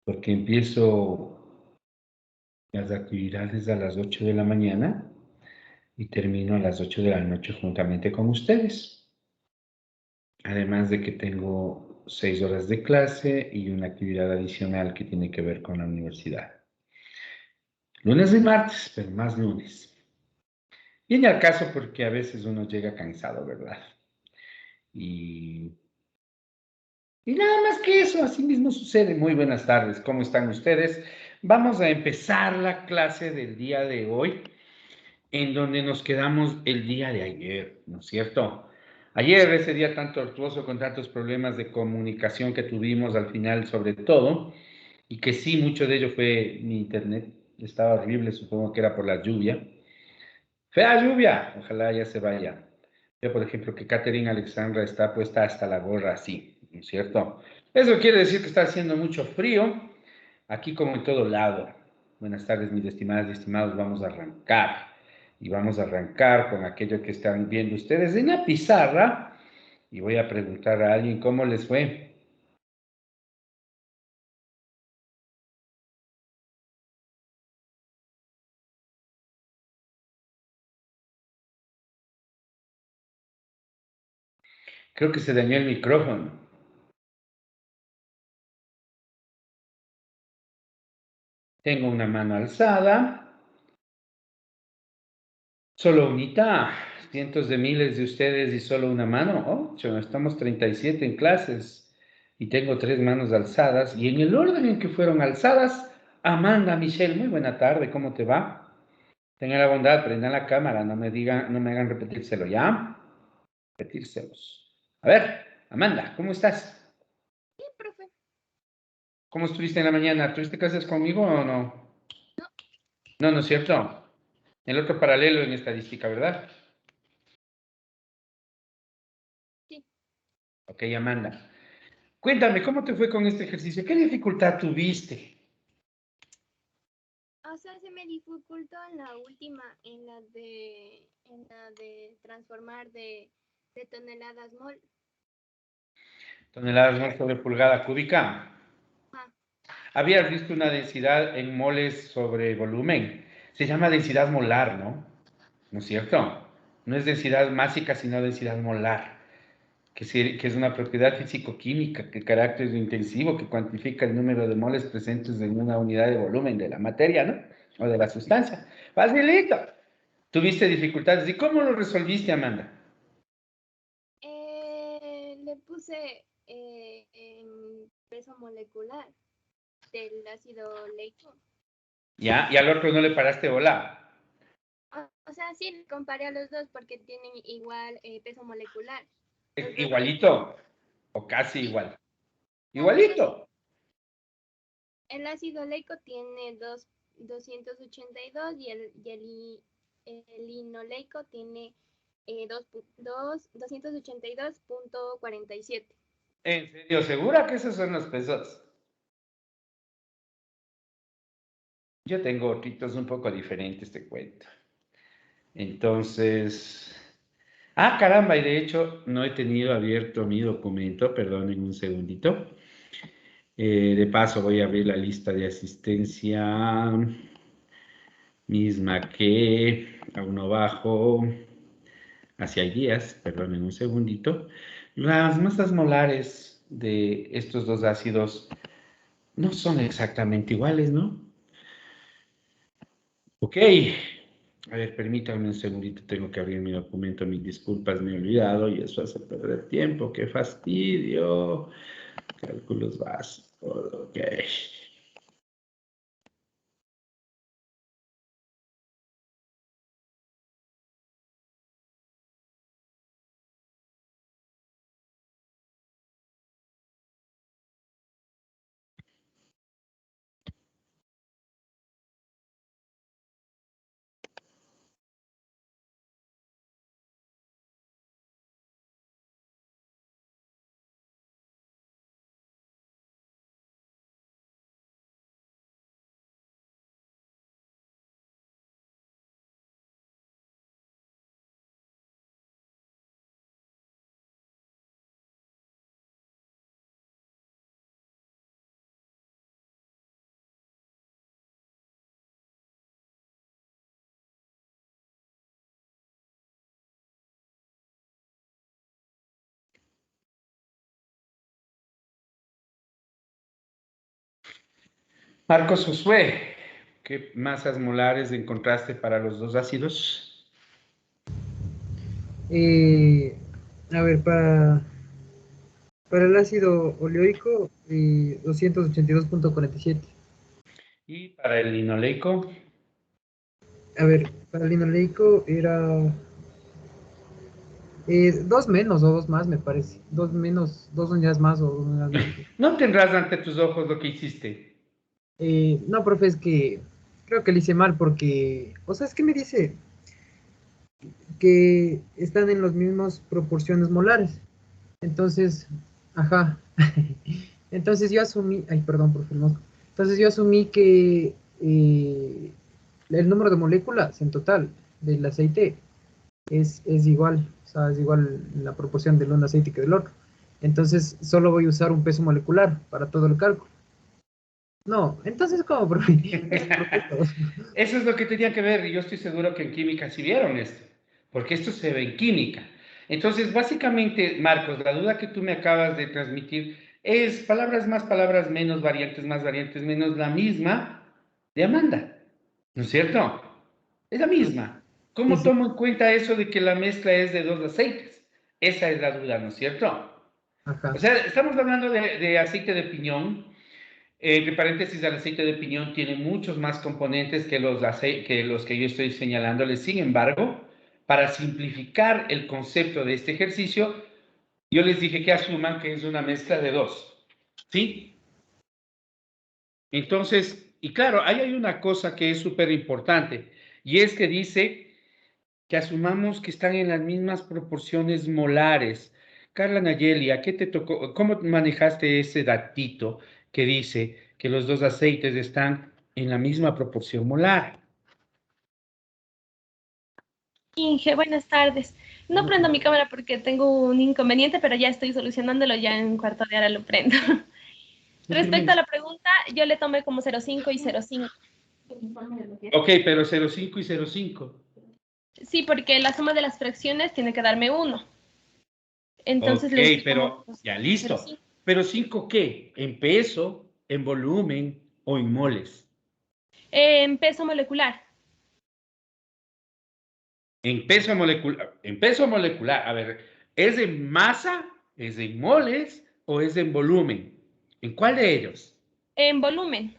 porque empiezo las actividades a las 8 de la mañana y termino a las 8 de la noche juntamente con ustedes. Además de que tengo 6 horas de clase y una actividad adicional que tiene que ver con la universidad. Lunes y martes, pero más lunes. Viene al caso porque a veces uno llega cansado, ¿verdad? Y, y nada más que eso, así mismo sucede. Muy buenas tardes, ¿cómo están ustedes? Vamos a empezar la clase del día de hoy, en donde nos quedamos el día de ayer, ¿no es cierto? Ayer, ese día tan tortuoso con tantos problemas de comunicación que tuvimos al final, sobre todo, y que sí, mucho de ello fue mi internet, estaba horrible, supongo que era por la lluvia. Fea lluvia, ojalá ya se vaya. Yo, por ejemplo, que Catherine Alexandra está puesta hasta la gorra así, ¿no es cierto? Eso quiere decir que está haciendo mucho frío, aquí como en todo lado. Buenas tardes, mis estimadas y estimados, vamos a arrancar. Y vamos a arrancar con aquello que están viendo ustedes en la pizarra. Y voy a preguntar a alguien cómo les fue. Creo que se dañó el micrófono. Tengo una mano alzada. Solo unita, cientos de miles de ustedes y solo una mano. Oh, estamos 37 en clases y tengo 3 manos alzadas. Y en el orden en que fueron alzadas, Amanda, Michelle, muy buena tarde, ¿cómo te va? Tengan la bondad, prendan la cámara, no me digan, no me hagan repetírselo, ¿ya? Repetírselos. A ver, Amanda, ¿cómo estás? Bien, profe. ¿Cómo estuviste en la mañana? ¿Tuviste clases conmigo o no? No, No, no es cierto. El otro paralelo en estadística, ¿verdad? sí. Ok, Amanda. Cuéntame, ¿cómo te fue con este ejercicio? ¿Qué dificultad tuviste? O sea, se me dificultó en la última, en la de transformar de toneladas mol. Toneladas no sobre pulgada cúbica. Ah, Habías visto una densidad en moles sobre volumen. Se llama densidad molar, ¿no? ¿No es cierto? No es densidad másica, sino densidad molar, que es una propiedad físico-química, que carácter intensivo, que cuantifica el número de moles presentes en una unidad de volumen de la materia, ¿no? O de la sustancia. Facilito. ¿Tuviste dificultades? ¿Y cómo lo resolviste, Amanda? le puse en peso molecular del ácido leico. ¿Ya? Y al otro no le paraste bola. O sea, sí, le comparé a los dos porque tienen igual peso molecular. Los dos Igualito, tienen, o casi sí, igual. casi, Igualito. casi. El ácido leico tiene 282 y el linoleico tiene 282.47. ¿En serio? ¿Segura que esos son los pesos? Yo tengo otritos un poco diferentes, te cuento. Entonces... Ah, caramba, y de hecho no he tenido abierto mi documento, perdonen un segundito. De paso voy a abrir la lista de asistencia misma que a uno bajo hacia guías, perdonen un segundito. Las masas molares de estos dos ácidos no son exactamente iguales, ¿no? Ok. A ver, permítanme un segundito, tengo que abrir mi documento, mis disculpas, me he olvidado y eso hace perder tiempo, qué fastidio. Cálculos básicos, ok. Marcos Josué, ¿qué masas molares encontraste para los dos ácidos? A ver, para el ácido oleoico, 282,47. Y para el linoleico, A ver, para el linoleico era dos menos o dos más, me parece. Dos menos, dos unidades más o dos unidades menos. no tendrás ante tus ojos lo que hiciste. No, profe, es que creo que le hice mal porque, o sea, es que me dice que están en las mismas proporciones molares. Entonces, ajá. Entonces yo asumí, ay, perdón, profe, el mosco. Entonces yo asumí que el número de moléculas en total del aceite es igual, o sea, es igual la proporción del un aceite que del otro. Entonces solo voy a usar un peso molecular para todo el cálculo. No, entonces, ¿cómo, profe? Es propuesto. Eso es lo que tenían que ver, y yo estoy seguro que en química sí vieron esto, porque esto se ve en química. Entonces, básicamente, Marcos, la duda que tú me acabas de transmitir es palabras más, palabras menos, variantes más, variantes menos, la misma de Amanda, ¿no es cierto? Es la misma. Sí, ¿Cómo sí, tomo en cuenta eso de que la mezcla es de dos aceites? Esa es la duda, ¿no es cierto? O ajá. sea, estamos hablando de aceite de piñón. Entre paréntesis, el aceite de piñón tiene muchos más componentes que los que yo estoy señalándoles. Sin embargo, para simplificar el concepto de este ejercicio, yo les dije que asuman que es una mezcla de dos. ¿Sí? Entonces, y claro, ahí hay una cosa que es súper importante, y es que dice que asumamos que están en las mismas proporciones molares. Carla Nayeli, ¿a qué te tocó? ¿Cómo manejaste ese datito que dice que los dos aceites están en la misma proporción molar? Inge, buenas tardes. No prendo mi cámara porque tengo un inconveniente, pero ya estoy solucionándolo, ya en un cuarto de hora lo prendo. Respecto a la pregunta, yo le tomé como 0,5 y 0,5. Ok, pero 0,5 y 0,5. Sí, porque la suma de las fracciones tiene que darme 1. Entonces Ok, les di como pero ya listo. 0,5. ¿Pero 5 qué? ¿En peso, en volumen o en moles? En peso molecular. En peso molecular, a ver, ¿es en masa, es en moles o es en volumen? ¿En cuál de ellos? En volumen. En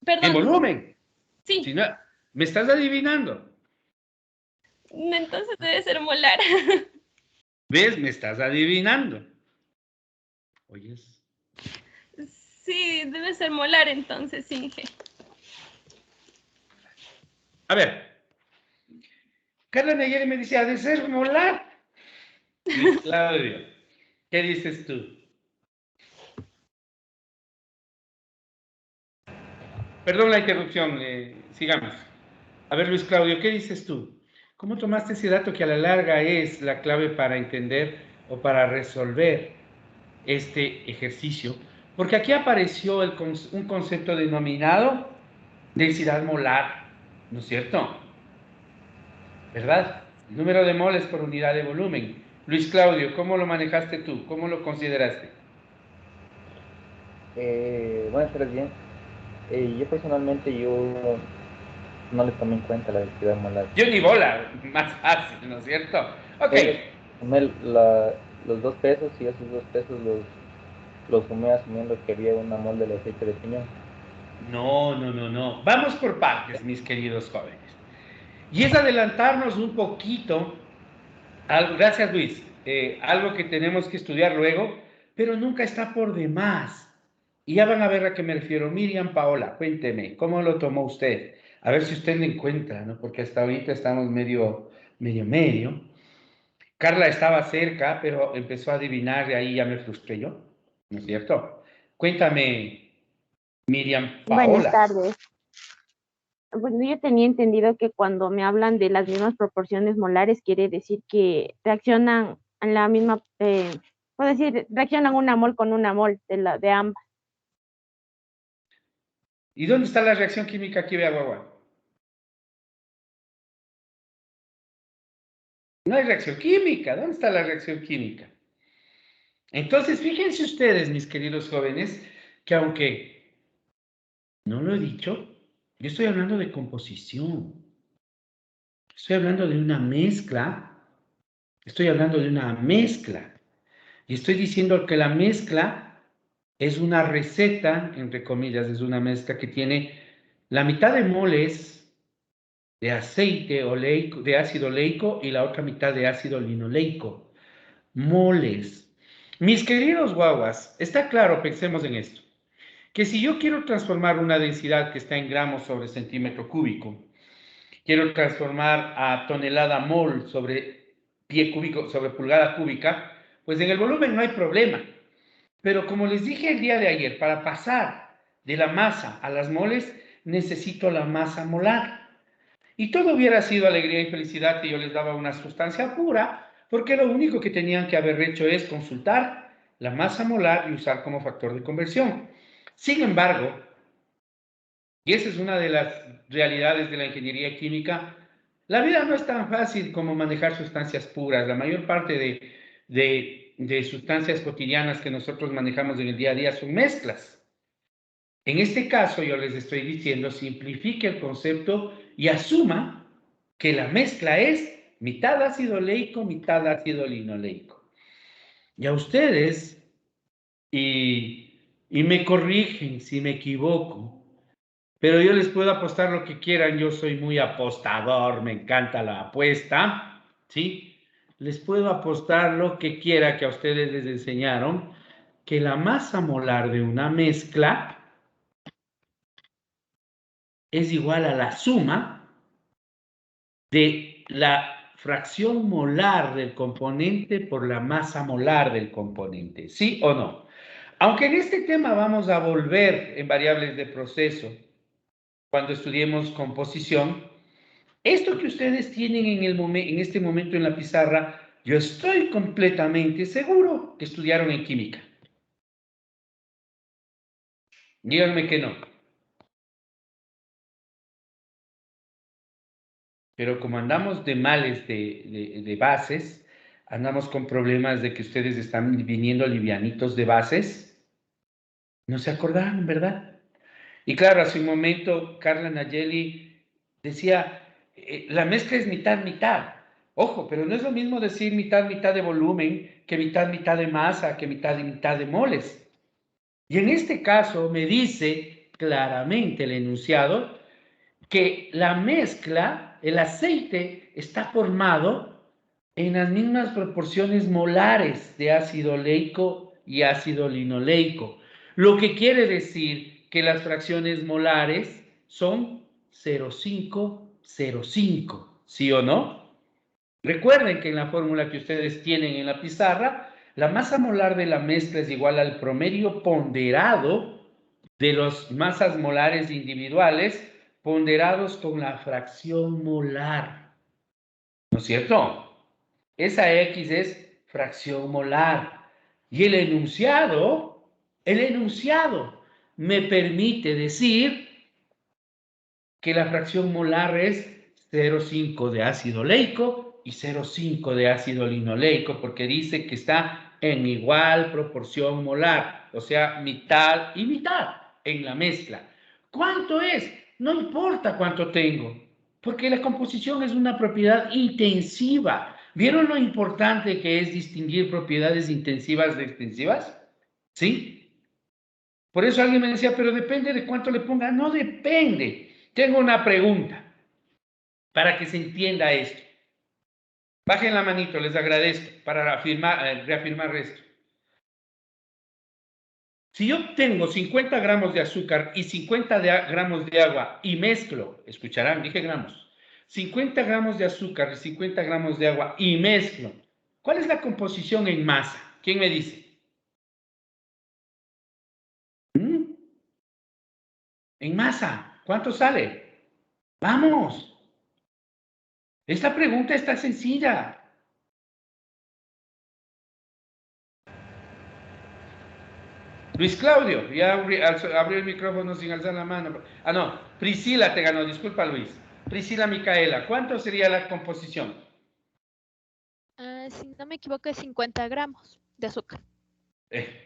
Perdón. volumen. Si Sí. no, me estás adivinando. Entonces debe ser molar. ¿Ves? Me estás adivinando. Oyes. Sí, debe ser molar entonces, Inge. A ver, Carla Nayeli me dice, ha de ser molar. Luis Claudio, ¿qué dices tú? Perdón la interrupción, sigamos. A ver, Luis Claudio, ¿qué dices tú? ¿Cómo tomaste ese dato que a la larga es la clave para entender o para resolver este ejercicio? Porque aquí apareció un concepto denominado densidad molar, ¿no es cierto? ¿Verdad? El número de moles por unidad de volumen. Luis Claudio, ¿cómo lo manejaste tú? ¿Cómo lo consideraste? Buenas tardes, bien. Yo personalmente no le tomé en cuenta la densidad molar. Yo ni bola, más fácil, ¿no es cierto? Ok. Solo tomé los dos pesos y esos dos pesos los sumé asumiendo que había una mol del aceite de piñón. No, no, no, no. Vamos por partes, mis queridos jóvenes. Y es adelantarnos un poquito, gracias Luis, algo que tenemos que estudiar luego, pero nunca está por demás. Y ya van a ver a qué me refiero. Miriam Paola, cuénteme, ¿cómo lo tomó usted? A ver si usted le encuentra, ¿no? Porque hasta ahorita estamos medio. Carla estaba cerca, pero empezó a adivinar y ahí ya me frustré yo, ¿no es cierto? Cuéntame, Miriam Buenas Paola. tardes. Bueno, yo tenía entendido que cuando me hablan de las mismas proporciones molares, quiere decir que reaccionan a la misma, puedo decir, reaccionan una mol con una mol de ambas. ¿Y dónde está la reacción química aquí de agua? No hay reacción química. ¿Dónde está la reacción química? Entonces, fíjense ustedes, mis queridos jóvenes, que aunque No lo he dicho. Yo estoy hablando de composición. Estoy hablando de una mezcla. Estoy hablando de una mezcla. Y estoy diciendo que la mezcla es una receta, entre comillas, es una mezcla que tiene la mitad de moles de aceite oleico, de ácido oleico y la otra mitad de ácido linoleico. Moles. Mis queridos guaguas, está claro, pensemos en esto, que si yo quiero transformar una densidad que está en gramos sobre centímetro cúbico, quiero transformar a tonelada mol sobre pie cúbico, sobre pulgada cúbica, pues en el volumen no hay problema. Pero como les dije el día de ayer, para pasar de la masa a las moles, necesito la masa molar. Y todo hubiera sido alegría y felicidad que yo les daba una sustancia pura, porque lo único que tenían que haber hecho es consultar la masa molar y usar como factor de conversión. Sin embargo, y esa es una de las realidades de la ingeniería química, la vida no es tan fácil como manejar sustancias puras. La mayor parte de sustancias cotidianas que nosotros manejamos en el día a día son mezclas. En este caso, yo les estoy diciendo, simplifique el concepto y asuma que la mezcla es mitad ácido oleico, mitad ácido linoleico. Y a ustedes, y me corrigen si me equivoco, pero yo les puedo apostar lo que quieran, yo soy muy apostador, me encanta la apuesta, ¿sí? Les puedo apostar lo que quiera que a ustedes les enseñaron, que la masa molar de una mezcla es igual a la suma de la fracción molar del componente por la masa molar del componente, ¿sí o no? Aunque en este tema vamos a volver en variables de proceso cuando estudiemos composición, esto que ustedes tienen en este momento en la pizarra, yo estoy completamente seguro que estudiaron en química. Díganme que no. Pero como andamos de males de bases, andamos con problemas de que ustedes están viniendo livianitos de bases, no se acordaron, ¿verdad? Y claro, hace un momento Carla Nayeli decía, la mezcla es mitad-mitad. Ojo, pero no es lo mismo decir mitad-mitad de volumen que mitad-mitad de masa, que mitad-mitad de moles. Y en este caso me dice claramente el enunciado que la mezcla, el aceite, está formado en las mismas proporciones molares de ácido oleico y ácido linoleico, lo que quiere decir que las fracciones molares son 0,505, ¿sí o no? Recuerden que en la fórmula que ustedes tienen en la pizarra, la masa molar de la mezcla es igual al promedio ponderado de las masas molares individuales ponderados con la fracción molar. ¿No es cierto? Esa X es fracción molar. Y el enunciado me permite decir que la fracción molar es 0,5 de ácido oleico y 0,5 de ácido linoleico, porque dice que está en igual proporción molar, o sea, mitad y mitad en la mezcla. ¿Cuánto es? No importa cuánto tengo, porque la composición es una propiedad intensiva. ¿Vieron lo importante que es distinguir propiedades intensivas de extensivas? ¿Sí? Por eso alguien me decía, pero depende de cuánto le ponga. No depende. Tengo una pregunta para que se entienda esto. Bajen la manito, les agradezco para reafirmar esto. Si yo tengo 50 gramos de azúcar y 50 gramos de agua y mezclo, escucharán, dije gramos, 50 gramos de azúcar y 50 gramos de agua y mezclo, ¿cuál es la composición en masa? ¿Quién me dice? En masa, ¿cuánto sale? Vamos. Esta pregunta está sencilla. Luis Claudio, ya abrió el micrófono sin alzar la mano. Ah, no, Priscila te ganó, disculpa Luis. Priscila Micaela, ¿cuánto sería la composición? Si no me equivoco, es 50 gramos de azúcar.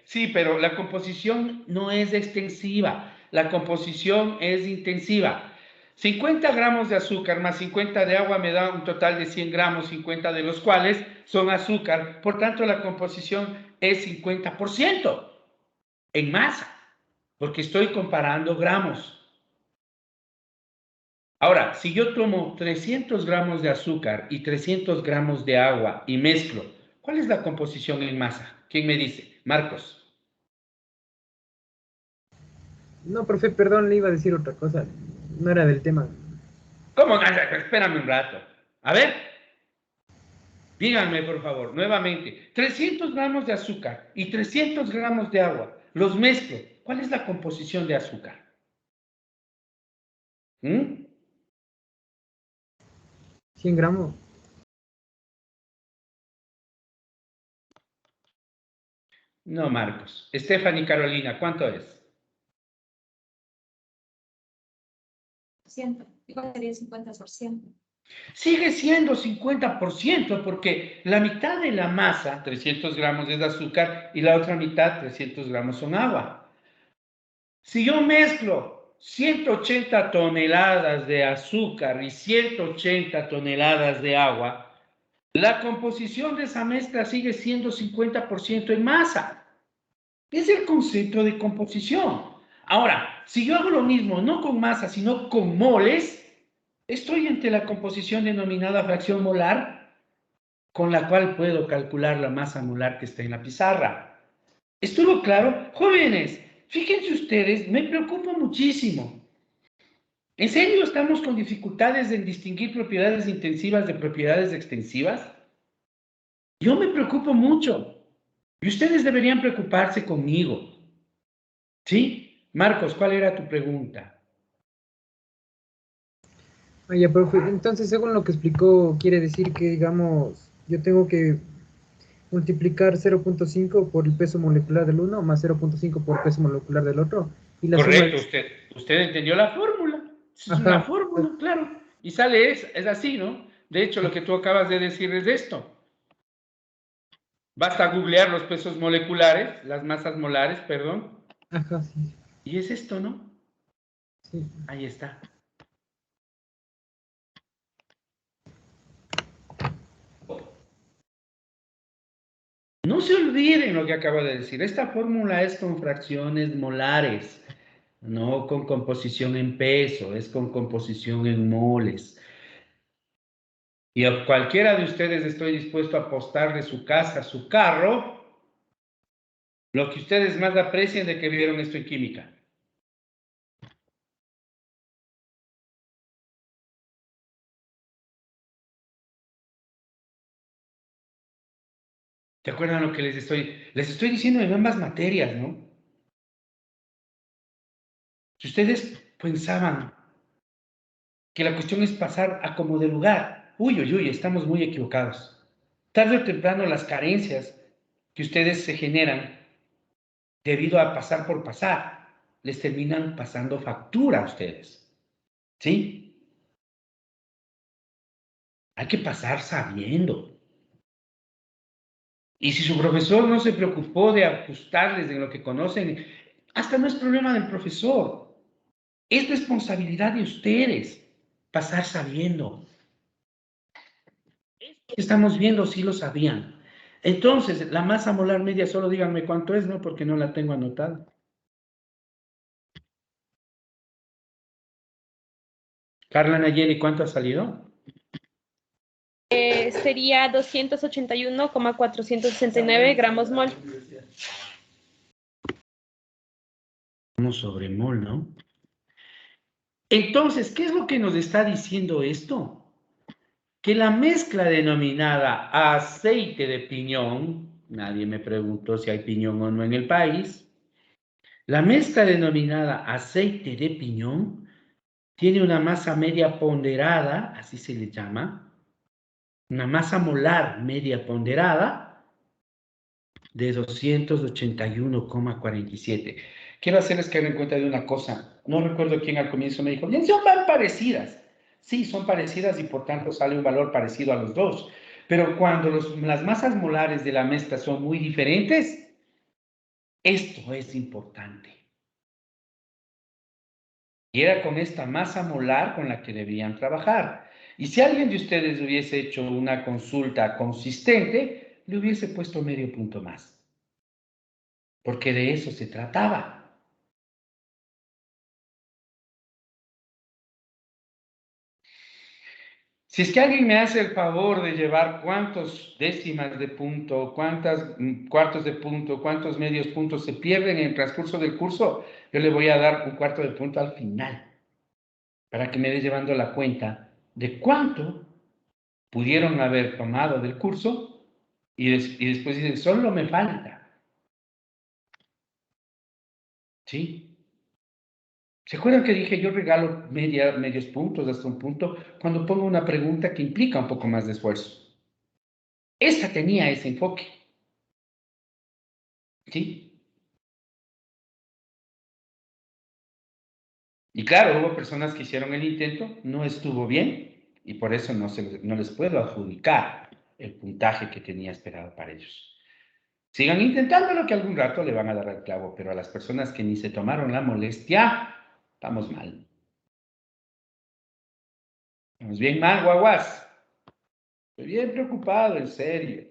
Sí, pero la composición no es extensiva. la composición es intensiva. 50 gramos de azúcar más 50 de agua me da un total de 100 gramos, 50 de los cuales son azúcar. Por tanto, la composición es 50% en masa, porque estoy comparando gramos. Ahora, si yo tomo 300 gramos de azúcar y 300 gramos de agua y mezclo, ¿cuál es la composición en masa? ¿Quién me dice? Marcos. No, profe, perdón, le iba a decir otra cosa. No era del tema. ¿Cómo? Espérame un rato. A ver, díganme por favor, nuevamente. 300 gramos de azúcar y 300 gramos de agua. Los mezclo. ¿Cuál es la composición de azúcar? ¿Mm? 100 gramos. No, Marcos. Stephanie Carolina, ¿cuánto es? 100%. Igual sería 50%. Sigue siendo 50% porque la mitad de la masa, 300 gramos es de azúcar y la otra mitad, 300 gramos son agua. Si yo mezclo 180 toneladas de azúcar y 180 toneladas de agua, la composición de esa mezcla sigue siendo 50% en masa. Es el concepto de composición. Ahora, si yo hago lo mismo, no con masa, sino con moles, estoy ante la composición denominada fracción molar, con la cual puedo calcular la masa molar que está en la pizarra. ¿Estuvo claro? Jóvenes, fíjense ustedes, me preocupa muchísimo. ¿En serio estamos con dificultades en distinguir propiedades intensivas de propiedades extensivas? Yo me preocupo mucho. Y ustedes deberían preocuparse conmigo. ¿Sí? Marcos, ¿cuál era tu pregunta? Oye, profe, entonces, según lo que explicó, quiere decir que, digamos, yo tengo que multiplicar 0.5 por el peso molecular del uno más 0.5 por peso molecular del otro. Y la Correcto, suma es... usted entendió la fórmula. Es una Ajá. fórmula, claro. Y sale, es así, ¿no? De hecho, lo que tú acabas de decir es esto. Basta googlear los pesos moleculares, las masas molares, perdón. Ajá, sí. Y es esto, ¿no? Sí. Ahí está. No se olviden lo que acabo de decir. Esta fórmula es con fracciones molares, no con composición en peso, es con composición en moles. Y a cualquiera de ustedes estoy dispuesto a apostar de su casa, su carro, lo que ustedes más aprecien de que vieron esto en química. ¿Te acuerdan lo que les estoy diciendo en ambas materias, ¿no? Si ustedes pensaban que la cuestión es pasar a como de lugar, uy, uy, uy, estamos muy equivocados. Tarde o temprano las carencias que ustedes se generan debido a pasar por pasar, les terminan pasando factura a ustedes. ¿Sí? Hay que pasar sabiendo. Y si su profesor no se preocupó de ajustarles en lo que conocen, hasta no es problema del profesor. Es responsabilidad de ustedes pasar sabiendo. Esto que estamos viendo sí lo sabían. Entonces, la masa molar media, solo díganme cuánto es, ¿no? Porque no la tengo anotada. Carla Nayeli, ¿cuánto ha salido? Sería 281,469 gramos mol. Vamos sobre mol, ¿no? Entonces, ¿qué es lo que nos está diciendo esto? Que la mezcla denominada aceite de piñón, nadie me preguntó si hay piñón o no en el país, la mezcla denominada aceite de piñón tiene una masa media ponderada, así se le llama, una masa molar media ponderada de 281,47. Quiero hacerles caer en cuenta de una cosa. No recuerdo quién al comienzo me dijo, bien, son tan parecidas. Sí, son parecidas y por tanto sale un valor parecido a los dos. Pero cuando las masas molares de la mezcla son muy diferentes, esto es importante. Y era con esta masa molar con la que debían trabajar. Y si alguien de ustedes hubiese hecho una consulta consistente, le hubiese puesto medio punto más. Porque de eso se trataba. Si es que alguien me hace el favor de llevar cuántos décimas de punto, cuántos cuartos de punto, cuántos medios puntos se pierden en el transcurso del curso, yo le voy a dar un cuarto de punto al final, para que me dé llevando la cuenta de cuánto pudieron haber tomado del curso y después dicen, solo me falta. ¿Sí? ¿Se acuerdan que dije yo regalo medios puntos hasta un punto cuando pongo una pregunta que implica un poco más de esfuerzo? Esta tenía ese enfoque. ¿Sí? Y claro, hubo personas que hicieron el intento, no estuvo bien y por eso no les puedo adjudicar el puntaje que tenía esperado para ellos. Sigan intentándolo que algún rato le van a dar al clavo, pero a las personas que ni se tomaron la molestia, estamos mal. Estamos bien mal, guaguas. Estoy bien preocupado, en serio.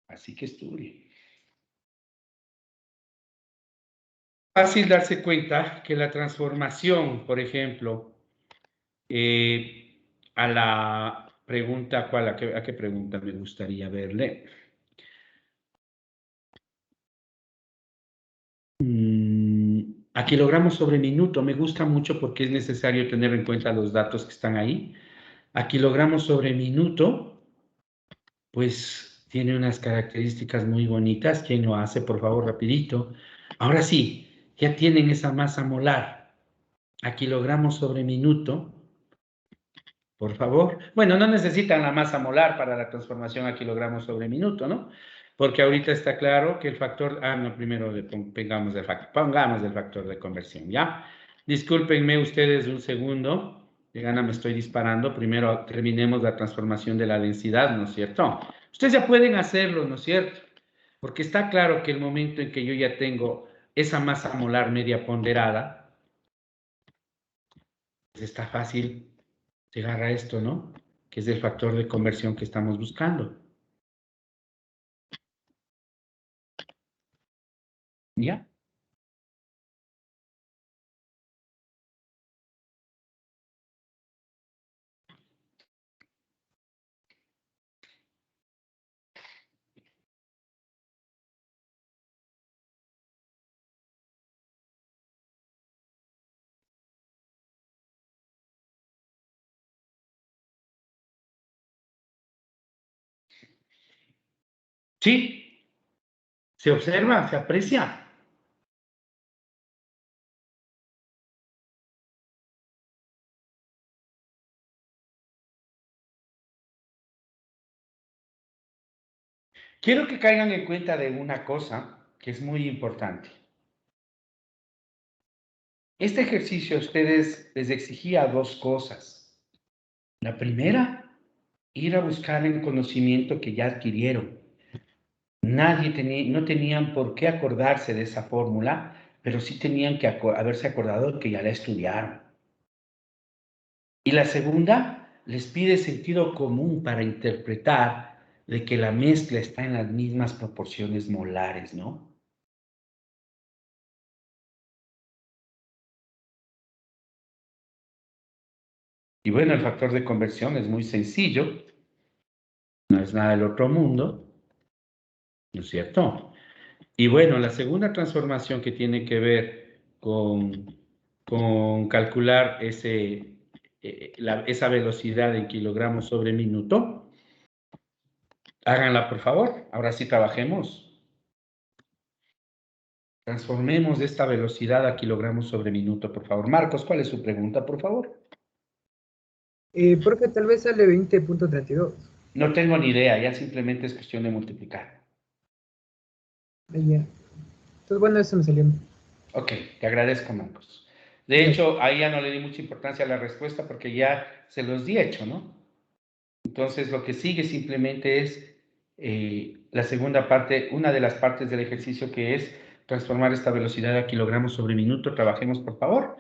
Así que estudie. Fácil darse cuenta que la transformación, por ejemplo, a la pregunta, ¿a qué pregunta me gustaría verle? A kilogramos sobre minuto, me gusta mucho porque es necesario tener en cuenta los datos que están ahí. A kilogramos sobre minuto, pues tiene unas características muy bonitas. ¿Quién lo hace? Por favor, rapidito. Ahora sí, ya tienen esa masa molar a kilogramos sobre minuto. Por favor. Bueno, no necesitan la masa molar para la transformación a kilogramos sobre minuto, ¿no? Porque ahorita está claro que el factor, no, primero pongamos el factor de conversión, ¿ya? Discúlpenme ustedes un segundo, de gana me estoy disparando, primero terminemos la transformación de la densidad, ¿no es cierto? Ustedes ya pueden hacerlo, ¿no es cierto? Porque está claro que el momento en que yo ya tengo esa masa molar media ponderada, pues está fácil llegar a esto, ¿no? Que es el factor de conversión que estamos buscando. ¿Ya? Sí, se observa, se aprecia. Quiero que caigan en cuenta de una cosa que es muy importante. Este ejercicio a ustedes les exigía dos cosas. La primera, ir a buscar el conocimiento que ya adquirieron. No tenían por qué acordarse de esa fórmula, pero sí tenían que haberse acordado que ya la estudiaron. Y la segunda, les pide sentido común para interpretar de que la mezcla está en las mismas proporciones molares, ¿no? Y bueno, el factor de conversión es muy sencillo, no es nada del otro mundo, ¿no es cierto? Y bueno, la segunda transformación que tiene que ver con calcular esa velocidad en kilogramos sobre minuto, háganla por favor, ahora sí trabajemos. Transformemos esta velocidad a kilogramos sobre minuto, por favor. Marcos, ¿cuál es su pregunta, por favor? Porque tal vez sale 20.32. No tengo ni idea, ya simplemente es cuestión de multiplicar. Ahí ya. Entonces, bueno, eso me salió. Ok, te agradezco, Marcos. De hecho, ahí ya no le di mucha importancia a la respuesta porque ya se los di hecho, ¿no? Entonces, lo que sigue simplemente es la segunda parte, una de las partes del ejercicio que es transformar esta velocidad a kilogramos sobre minuto. Trabajemos, por favor.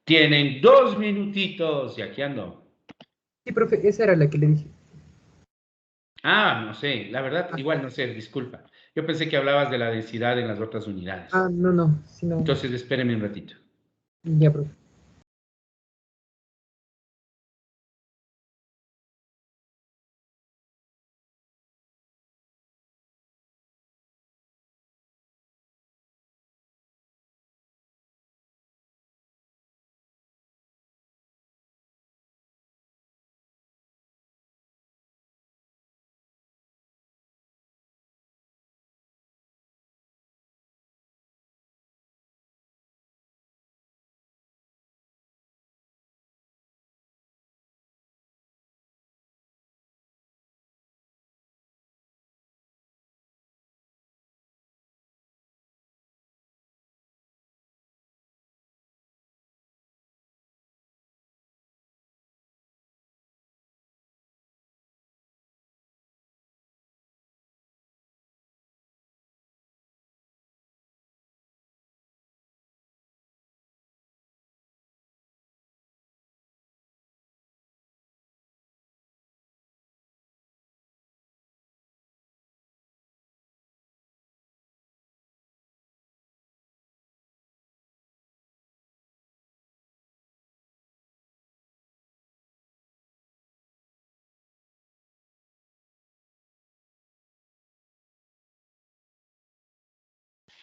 Tienen 2 minutitos y aquí ando. Sí, profe, esa era la que le dije. Ah, no sé, la verdad, igual no sé, disculpa. Yo pensé que hablabas de la densidad en las otras unidades. Ah, no, no, sí, no. Entonces, espéreme un ratito. Ya, profe.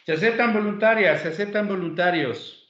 Se aceptan voluntarias, se aceptan voluntarios.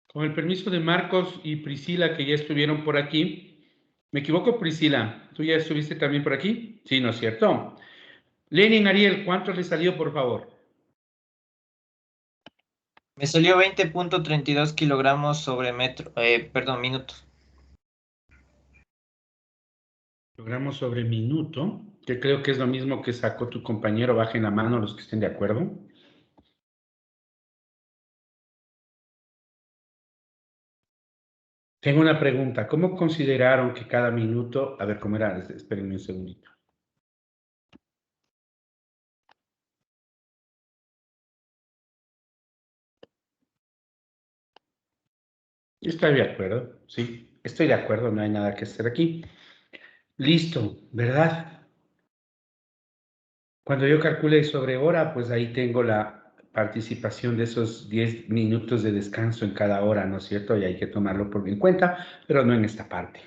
Con el permiso de Marcos y Priscila, que ya estuvieron por aquí. ¿Me equivoco, Priscila? ¿Tú ya estuviste también por aquí? Sí, ¿no es cierto? Lenin, Ariel, ¿cuánto le salió, por favor? Me salió 20.32 kilogramos sobre metro, perdón, minutos. Kilogramos sobre minuto, que creo que es lo mismo que sacó tu compañero. Bajen la mano los que estén de acuerdo. Tengo una pregunta. ¿Cómo consideraron que cada minuto... A ver, ¿cómo era? Espérenme un segundito. Estoy de acuerdo, sí. Estoy de acuerdo, no hay nada que hacer aquí. Listo, ¿verdad? Cuando yo calcule sobre hora, pues ahí tengo la participación de esos 10 minutos de descanso en cada hora, ¿no es cierto? Y hay que tomarlo en cuenta, pero no en esta parte.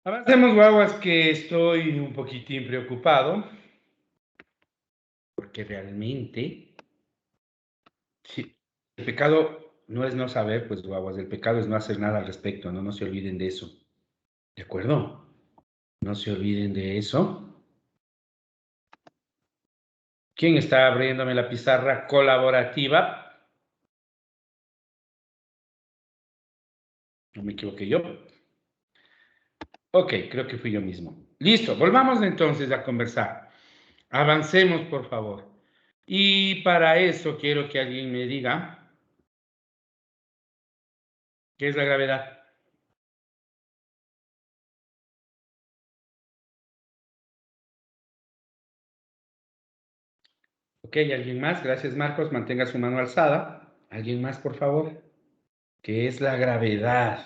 Avancemos, guaguas, que estoy un poquitín preocupado, porque realmente, sí, el pecado no es no saber, pues, guaguas, el pecado es no hacer nada al respecto, ¿no? No se olviden de eso, ¿de acuerdo? No se olviden de eso. ¿Quién está abriéndome la pizarra colaborativa? No me equivoqué yo. Ok, creo que fui yo mismo. Listo, volvamos entonces a conversar. Avancemos, por favor. Y para eso quiero que alguien me diga qué es la gravedad. Ok, ¿alguien más? Gracias, Marcos. Mantenga su mano alzada. ¿Alguien más, por favor? ¿Qué es la gravedad?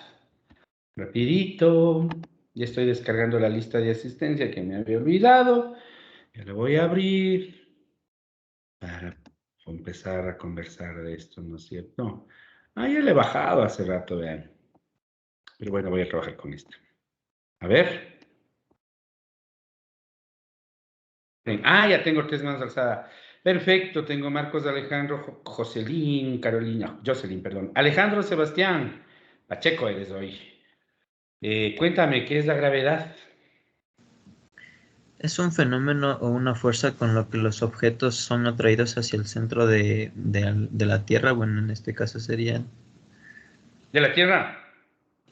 Rapidito. Ya estoy descargando la lista de asistencia que me había olvidado. Ya la voy a abrir. empezar a conversar de esto, ¿no es cierto? Ah, ya le he bajado hace rato, vean. Pero bueno, voy a trabajar con esto. A ver. Ya tengo 3 manos alzadas. Perfecto, tengo Marcos, Alejandro, Jocelyn, Carolina, Jocelyn, perdón. Alejandro, Sebastián, Pacheco eres hoy. Cuéntame, ¿qué es la gravedad? Es un fenómeno o una fuerza con lo que los objetos son atraídos hacia el centro de la Tierra. Bueno, en este caso serían... ¿De la Tierra?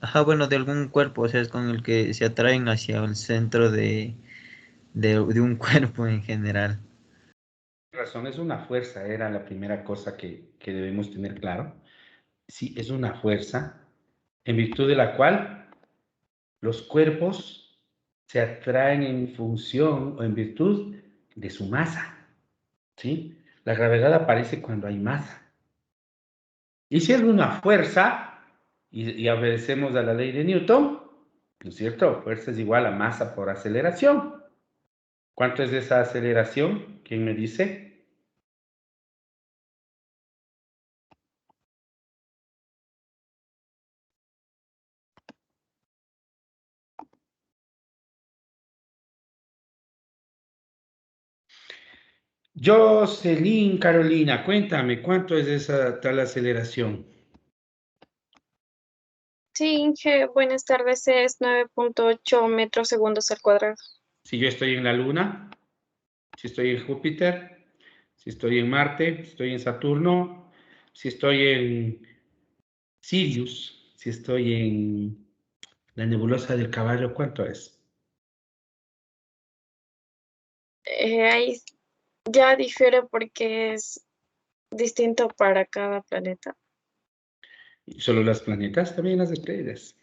Ajá, bueno, de algún cuerpo, o sea, es con el que se atraen hacia el centro de un cuerpo en general. Razón, es una fuerza, era la primera cosa que debemos tener claro. Sí, es una fuerza en virtud de la cual los cuerpos se atraen en función o en virtud de su masa, ¿sí? La gravedad aparece cuando hay masa. Y si es una fuerza, y obedecemos a la ley de Newton, ¿no es cierto? Fuerza es igual a masa por aceleración. ¿Cuánto es esa aceleración? ¿Quién me dice? Jocelyn, Carolina, cuéntame, ¿cuánto es esa tal aceleración? Sí, Inge, buenas tardes, es 9.8 metros segundos al cuadrado. Si yo estoy en la Luna, si estoy en Júpiter, si estoy en Marte, si estoy en Saturno, si estoy en Sirius, si estoy en la nebulosa del caballo, ¿cuánto es? Ahí ya difiere porque es distinto para cada planeta. Solo los planetas, también las estrellas.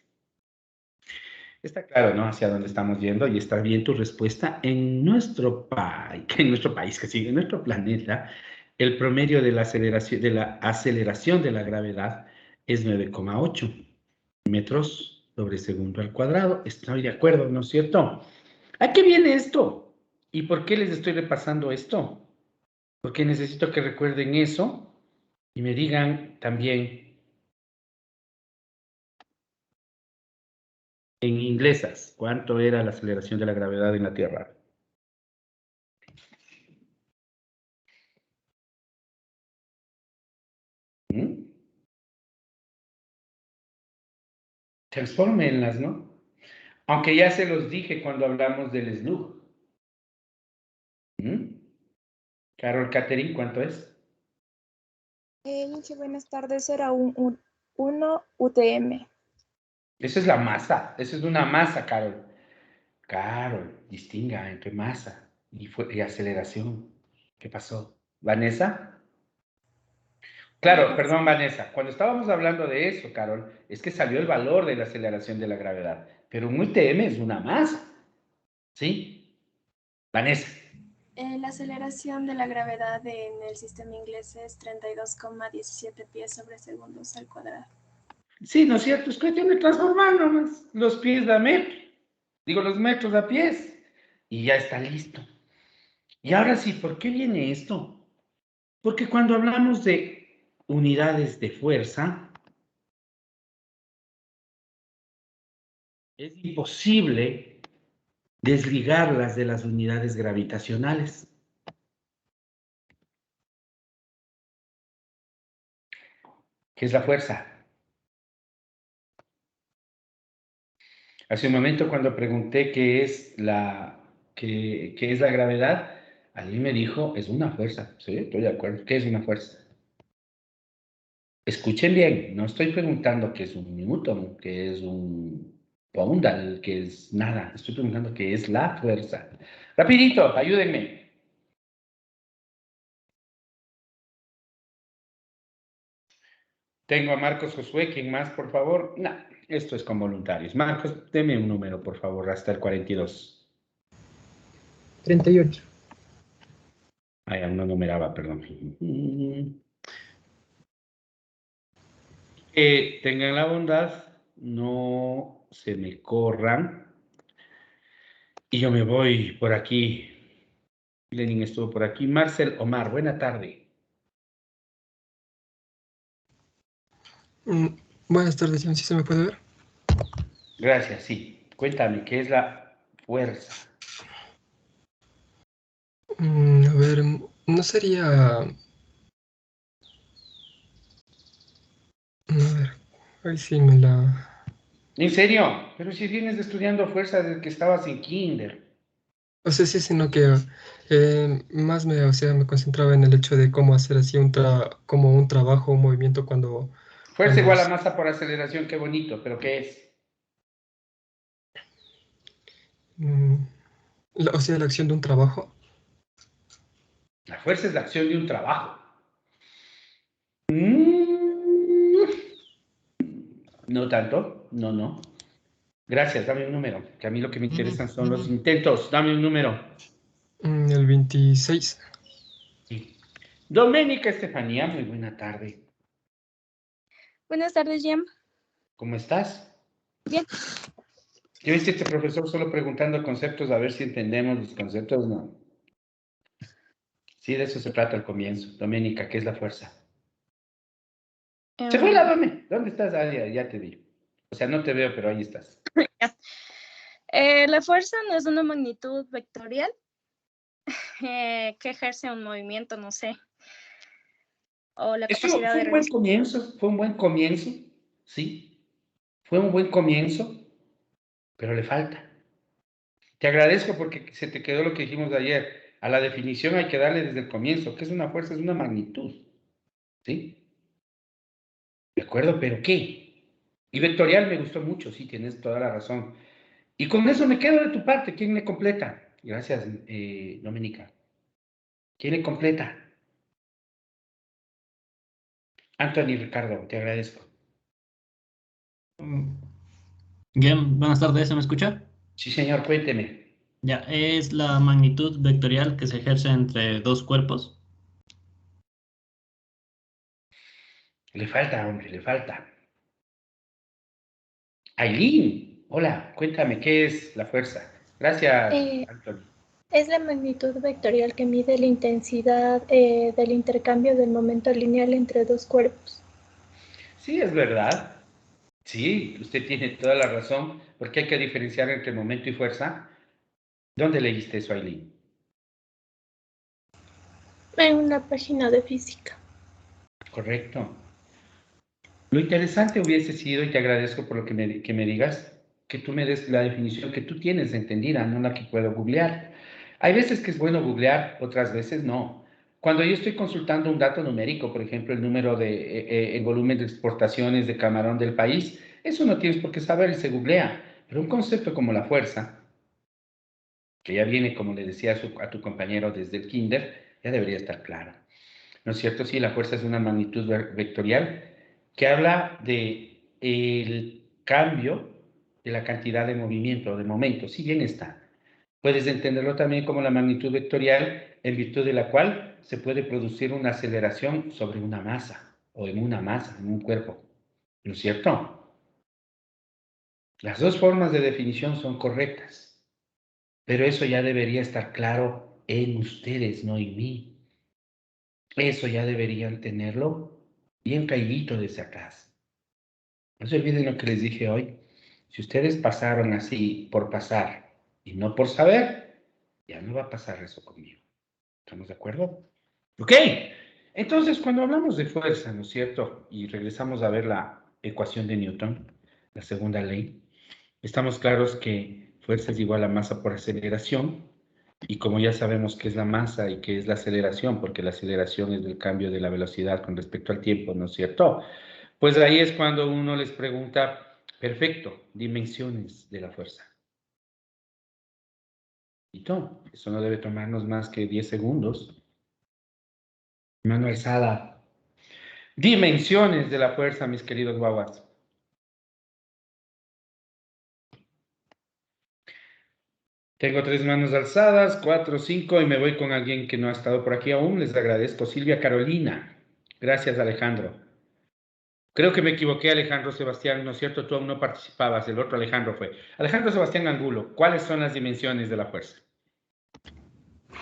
Está claro, ¿no? Hacia dónde estamos yendo y está bien tu respuesta. En nuestro país, que sigue, en nuestro planeta, el promedio de la aceleración de la gravedad es 9,8 metros sobre segundo al cuadrado. Estoy de acuerdo, ¿no es cierto? ¿A qué viene esto? ¿Y por qué les estoy repasando esto? Porque necesito que recuerden eso y me digan también en inglesas cuánto era la aceleración de la gravedad en la Tierra. ¿Mm? Transfórmenlas, ¿no? Aunque ya se los dije cuando hablamos del slug. ¿Mm? Carol Catherine, ¿cuánto es? Inge, buenas tardes, era un 1 UTM. Esa es la masa, esa es una masa, Carol. Carol, distinga entre masa y aceleración. ¿Qué pasó? ¿Vanessa? Claro, perdón, Vanessa. Cuando estábamos hablando de eso, Carol, es que salió el valor de la aceleración de la gravedad. Pero un UTM es una masa. ¿Sí? Vanessa. La aceleración de la gravedad en el sistema inglés es 32,17 pies sobre segundos al cuadrado. Sí, ¿no es cierto? Es cuestión de transformar nomás los pies a metro. Digo, los metros a pies. Y ya está listo. Y ahora sí, ¿por qué viene esto? Porque cuando hablamos de unidades de fuerza, es imposible desligarlas de las unidades gravitacionales. ¿Qué es la fuerza? Hace un momento cuando pregunté qué es qué es la gravedad, alguien me dijo, es una fuerza. Sí, estoy de acuerdo. ¿Qué es una fuerza? Escuchen bien, no estoy preguntando qué es un Newton, qué es un Poundal, qué es nada. Estoy preguntando qué es la fuerza. Rapidito, ayúdenme. Tengo a Marcos Josué, ¿quién más, por favor? No, esto es con voluntarios. Marcos, deme un número, por favor, hasta el 42. 38. Aún no numeraba, perdón. Que tengan la bondad, no se me corran. Y yo me voy por aquí. Lenin estuvo por aquí. Marcel Omar, buena tarde. Buenas tardes, John. ¿Sí se me puede ver? Gracias, sí. Cuéntame, ¿qué es la fuerza? A ver, no sería... A ver, ahí sí me la... ¿En serio? Pero si vienes estudiando fuerza desde que estabas en kinder. O sea, sí, sino que más me, o sea, me concentraba en el hecho de cómo hacer así como un trabajo, un movimiento Fuerza cuando igual a masa por aceleración, qué bonito, pero ¿qué es? mm, o sea, la acción de un trabajo. La fuerza es la acción de un trabajo. Mm, no tanto, no. Gracias, dame un número, que a mí lo que me interesan son los intentos. Dame un número. El 26. Sí. Doménica Estefanía, muy buena tarde. Buenas tardes, Jem. ¿Cómo estás? Bien. Yo hice este profesor solo preguntando conceptos, a ver si entendemos los conceptos, no. Sí, de eso se trata al comienzo. Doménica, ¿qué es la fuerza? Se fue la Dome. ¿Dónde estás? Ah, ya te vi. O sea, no te veo, pero ahí estás. La fuerza no es una magnitud vectorial que ejerce un movimiento, no sé, o la Eso capacidad fue de un buen realizar. comienzo, sí. Fue un buen comienzo, pero le falta. Te agradezco porque se te quedó lo que dijimos ayer. A la definición hay que darle desde el comienzo. ¿Qué es una fuerza? Es una magnitud. ¿Sí? De acuerdo, pero ¿qué? Y vectorial me gustó mucho, sí, tienes toda la razón. Y con eso me quedo de tu parte. ¿Quién me completa? Gracias, Doménica. ¿Quién le completa? Anthony Ricardo, te agradezco. Bien, buenas tardes, ¿se me escucha? Sí, señor, cuénteme. Ya, es la magnitud vectorial que se ejerce entre dos cuerpos. Le falta, hombre, le falta. Aileen, hola, cuéntame, ¿qué es la fuerza? Gracias, Anthony. Es la magnitud vectorial que mide la intensidad del intercambio del momento lineal entre dos cuerpos. Sí, es verdad. Sí, usted tiene toda la razón, porque hay que diferenciar entre momento y fuerza. ¿Dónde leíste eso, Aileen? En una página de física. Correcto. Lo interesante hubiese sido, y te agradezco por lo que me digas, que tú me des la definición que tú tienes entendida, no la que puedo googlear. Hay veces que es bueno googlear, otras veces no. Cuando yo estoy consultando un dato numérico, por ejemplo, el número de, el volumen de exportaciones de camarón del país, eso no tienes por qué saber, se googlea. Pero un concepto como la fuerza, que ya viene, como le decía a tu compañero desde el kinder, ya debería estar claro. ¿No es cierto? Sí, la fuerza es una magnitud vectorial que habla de el cambio de la cantidad de movimiento, de momento, si bien está. Puedes entenderlo también como la magnitud vectorial en virtud de la cual se puede producir una aceleración sobre una masa o en una masa, en un cuerpo. ¿No es cierto? Las dos formas de definición son correctas, pero eso ya debería estar claro en ustedes, no en mí. Eso ya deberían tenerlo bien caidito desde acá. No se olviden lo que les dije hoy. Si ustedes pasaron así por pasar y no por saber, ya no va a pasar eso conmigo. ¿Estamos de acuerdo? Ok. Entonces, cuando hablamos de fuerza, ¿no es cierto? Y regresamos a ver la ecuación de Newton, la segunda ley, estamos claros que fuerza es igual a masa por aceleración. Y como ya sabemos qué es la masa y qué es la aceleración, porque la aceleración es el cambio de la velocidad con respecto al tiempo, ¿no es cierto? Pues ahí es cuando uno les pregunta, perfecto, dimensiones de la fuerza. Y todo, eso no debe tomarnos más que 10 segundos. Mano alzada. Dimensiones de la fuerza, mis queridos guaguas. Tengo 3 manos alzadas, 4, 5, y me voy con alguien que no ha estado por aquí aún. Les agradezco. Silvia Carolina. Gracias, Alejandro. Creo que me equivoqué, Alejandro Sebastián, ¿no es cierto? Tú aún no participabas, el otro Alejandro fue. Alejandro Sebastián Angulo, ¿cuáles son las dimensiones de la fuerza?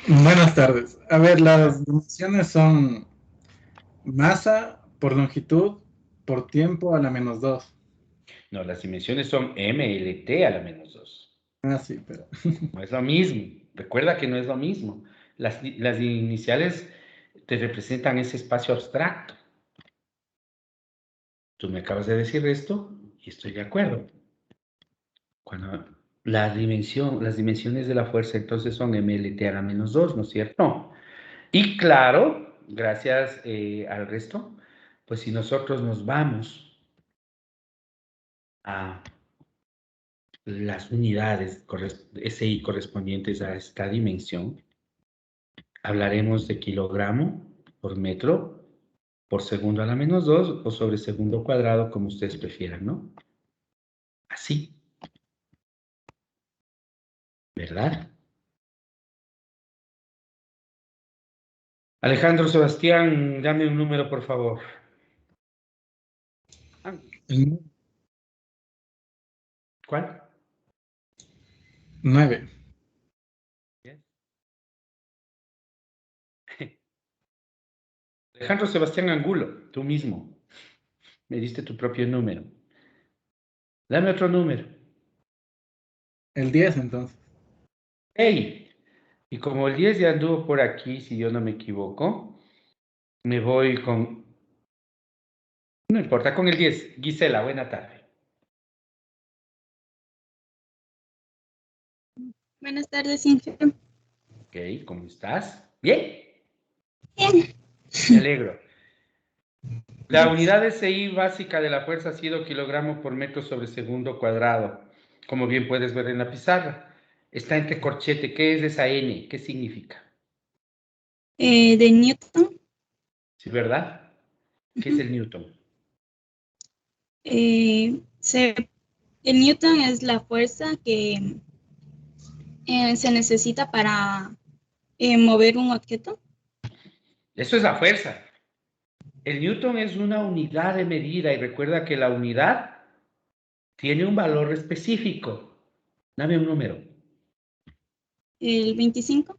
Buenas tardes. A ver, las dimensiones son masa por longitud por tiempo a la menos 2. No, las dimensiones son MLT a la menos 2. Ah, sí, pero... No es lo mismo. Recuerda que no es lo mismo. Las iniciales te representan ese espacio abstracto. Tú me acabas de decir esto y estoy de acuerdo. Cuando las dimensiones de la fuerza entonces son MLT a la menos 2, ¿no es cierto? Y claro, gracias al resto, pues si nosotros nos vamos a las unidades SI correspondientes a esta dimensión, hablaremos de kilogramo por metro por segundo a la menos 2 o sobre segundo cuadrado, como ustedes prefieran, ¿no? Así. ¿Verdad? Alejandro Sebastián, dame un número, por favor. ¿Cuál? 9. Alejandro Sebastián Angulo, tú mismo. Me diste tu propio número. Dame otro número. El 10, entonces. ¡Ey! Y como el 10 ya anduvo por aquí, si yo no me equivoco, me voy con... No importa, con el 10. Gisela, buena tarde. Buenas tardes, Inge. Ok, ¿cómo estás? ¿Bien? Bien. Me alegro. La unidad de SI básica de la fuerza ha sido kilogramo por metro sobre segundo cuadrado, como bien puedes ver en la pizarra. Está entre corchete. ¿Qué es esa N? ¿Qué significa? De Newton. ¿Sí, verdad? ¿Qué es el Newton? El Newton es la fuerza que se necesita para mover un objeto. Eso es la fuerza. El Newton es una unidad de medida y recuerda que la unidad tiene un valor específico. Dame un número. El 25.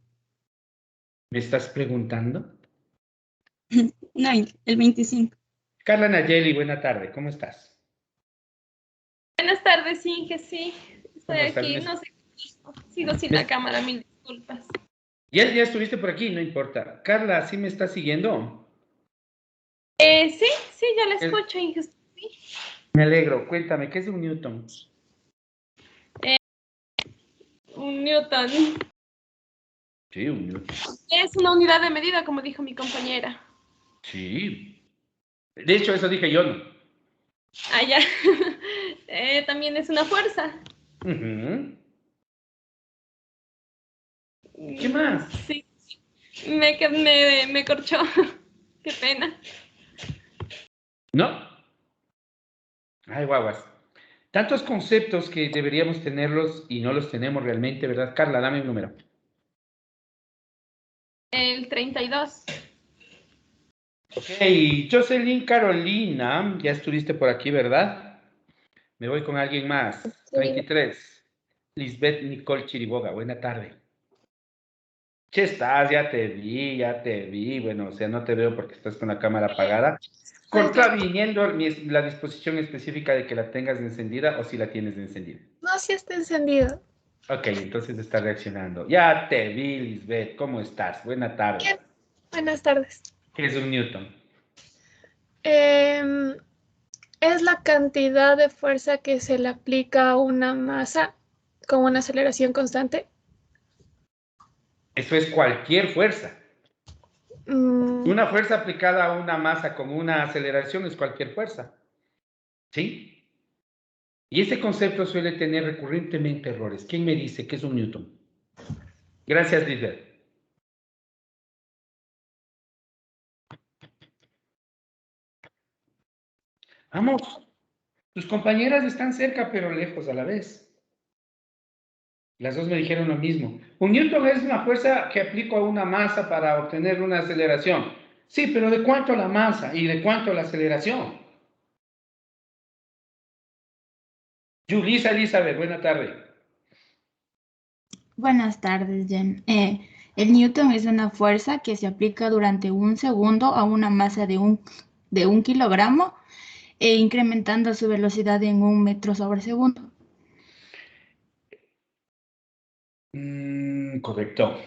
¿Me estás preguntando? No, el 25. Carla Nayeli, buena tarde. ¿Cómo estás? Buenas tardes, Inge, sí. Estoy ¿Cómo estás? aquí, no sé, sigo sin la cámara, mil disculpas. Ya estuviste por aquí, no importa. Carla, ¿sí me estás siguiendo? Sí, ya la escucho, Inge. Sí. Me alegro. Cuéntame, ¿qué es un Newton? Un Newton. Sí, un Newton. Es una unidad de medida, como dijo mi compañera. Sí. De hecho, eso dije yo, ¿no? Ah, ya. También es una fuerza. ¿Qué más? Sí. Me corchó. Qué pena. ¿No? Ay, guaguas. Tantos conceptos que deberíamos tenerlos y no los tenemos realmente, ¿verdad? Carla, dame un número. El 32. Ok, Jocelyn Carolina, ya estuviste por aquí, ¿verdad? Me voy con alguien más. Sí. 33. Lisbeth Nicole Chiriboga, buena tarde. ¿Qué estás? Ya te vi. Bueno, o sea, no te veo porque estás con la cámara apagada. Contraviniendo la disposición específica de que la tengas encendida o si la tienes encendida. No, sí está encendido. Ok, entonces está reaccionando. Ya te vi, Lisbeth. ¿Cómo estás? Buena tarde. Bien. Buenas tardes. ¿Qué es un Newton? Es la cantidad de fuerza que se le aplica a una masa con una aceleración constante. Eso es cualquier fuerza. Una fuerza aplicada a una masa con una aceleración es cualquier fuerza. ¿Sí? Y este concepto suele tener recurrentemente errores. ¿Quién me dice qué es un Newton? Gracias, Lisbeth. Vamos. Tus compañeras están cerca, pero lejos a la vez. Las dos me dijeron lo mismo. Un Newton es una fuerza que aplico a una masa para obtener una aceleración. Sí, pero ¿de cuánto la masa y de cuánto la aceleración? Julissa Elizabeth, buena tarde. Buenas tardes, Jen. El Newton es una fuerza que se aplica durante un segundo a una masa de un kilogramo incrementando su velocidad en 1 metro sobre segundo. Correcto.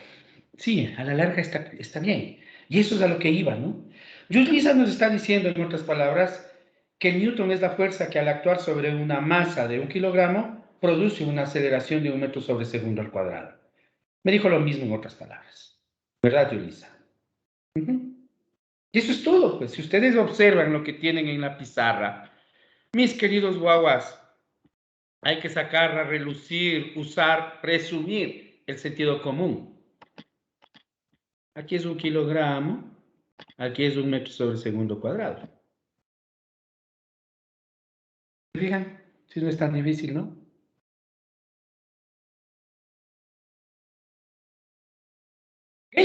Sí, a la larga está bien. Y eso es a lo que iba, ¿no? Jules Lisa nos está diciendo, en otras palabras, que Newton es la fuerza que al actuar sobre una masa de 1 kilogramo produce una aceleración de 1 metro sobre segundo al cuadrado. Me dijo lo mismo en otras palabras. ¿Verdad, Jules Lisa? Y eso es todo, pues. Si ustedes observan lo que tienen en la pizarra, mis queridos guaguas, hay que sacar a relucir, usar, presumir el sentido común. Aquí es 1 kilogramo, aquí es 1 metro sobre segundo cuadrado. Fijan, si no es tan difícil, ¿no? Ok.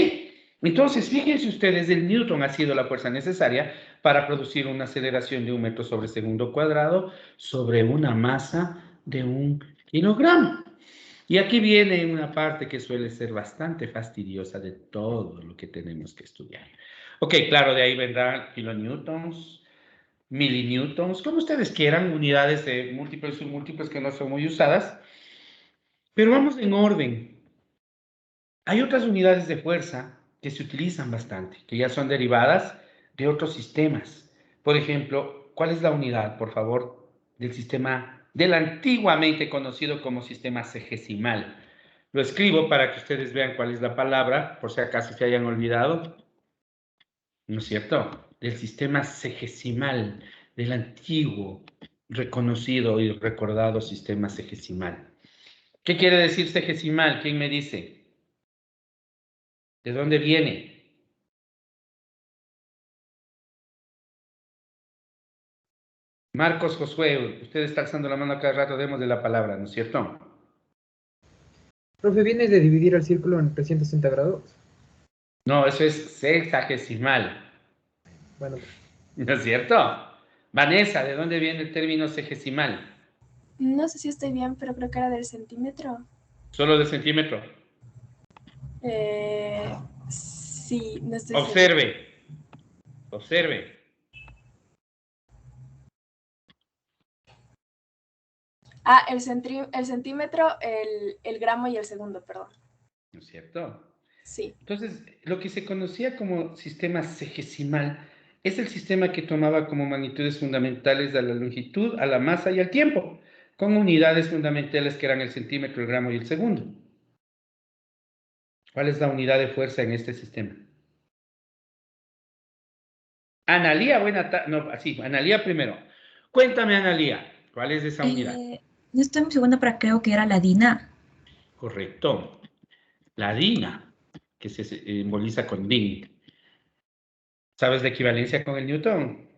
Entonces, fíjense ustedes, el Newton ha sido la fuerza necesaria para producir una aceleración de 1 metro sobre segundo cuadrado sobre una masa de 1 kilogramo. Y aquí viene una parte que suele ser bastante fastidiosa de todo lo que tenemos que estudiar. Ok, claro, de ahí vendrán kilonewtons, milinewtons, como ustedes quieran, unidades de múltiples y submúltiples que no son muy usadas. Pero vamos en orden. Hay otras unidades de fuerza que se utilizan bastante, que ya son derivadas de otros sistemas. Por ejemplo, ¿cuál es la unidad, por favor, del sistema, del antiguamente conocido como sistema sexagesimal? Lo escribo para que ustedes vean cuál es la palabra, por si acaso se hayan olvidado. ¿No es cierto? Del sistema sexagesimal, del antiguo, reconocido y recordado sistema sexagesimal. ¿Qué quiere decir sexagesimal? ¿Quién me dice? ¿De dónde viene? Marcos Josué, usted está alzando la mano a cada rato, demos de la palabra, ¿no es cierto? Profe, ¿vienes de dividir el círculo en 360 grados? No, eso es sexagesimal. Bueno. ¿No es cierto? Vanessa, ¿de dónde viene el término sexagesimal? No sé si estoy bien, pero creo que era del centímetro. ¿Solo de centímetro? Sí, no estoy Observe. segura. Observe. Ah, el centímetro, el gramo y el segundo, perdón. ¿No es cierto? Sí. Entonces, lo que se conocía como sistema sexagesimal es el sistema que tomaba como magnitudes fundamentales a la longitud, a la masa y al tiempo, con unidades fundamentales que eran el centímetro, el gramo y el segundo. ¿Cuál es la unidad de fuerza en este sistema? Analía, buena tarde. No, así, Analía primero. Cuéntame, Analía, ¿cuál es esa unidad? No estoy muy segura, pero creo que era la DINA. Correcto. La DINA, que se simboliza con DIN. ¿Sabes la equivalencia con el Newton?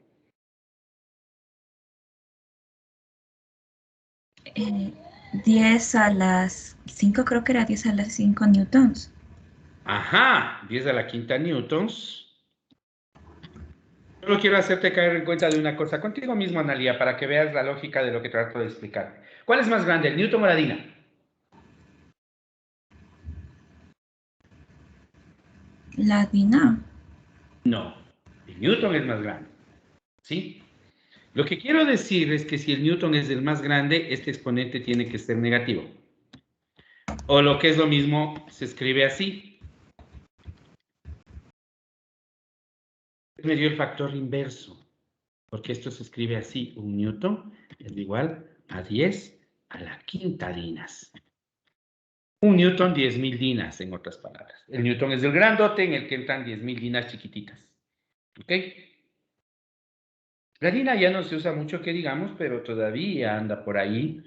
10 a las 5, creo que era 10 a las 5 newtons. Ajá, 10 a la quinta newtons. Solo quiero hacerte caer en cuenta de una cosa contigo mismo, Analía, para que veas la lógica de lo que trato de explicar. ¿Cuál es más grande, el Newton o la DINA? La DINA. No, el Newton es más grande. ¿Sí? Lo que quiero decir es que si el Newton es el más grande, este exponente tiene que ser negativo. O lo que es lo mismo, se escribe así. Me dio el factor inverso, porque esto se escribe así. Un Newton es igual a 10 a la quinta dinas. Un Newton, 10.000 dinas, en otras palabras. El Newton es el grandote en el que entran 10.000 dinas chiquititas. ¿Ok? La dina ya no se usa mucho, que digamos, pero todavía anda por ahí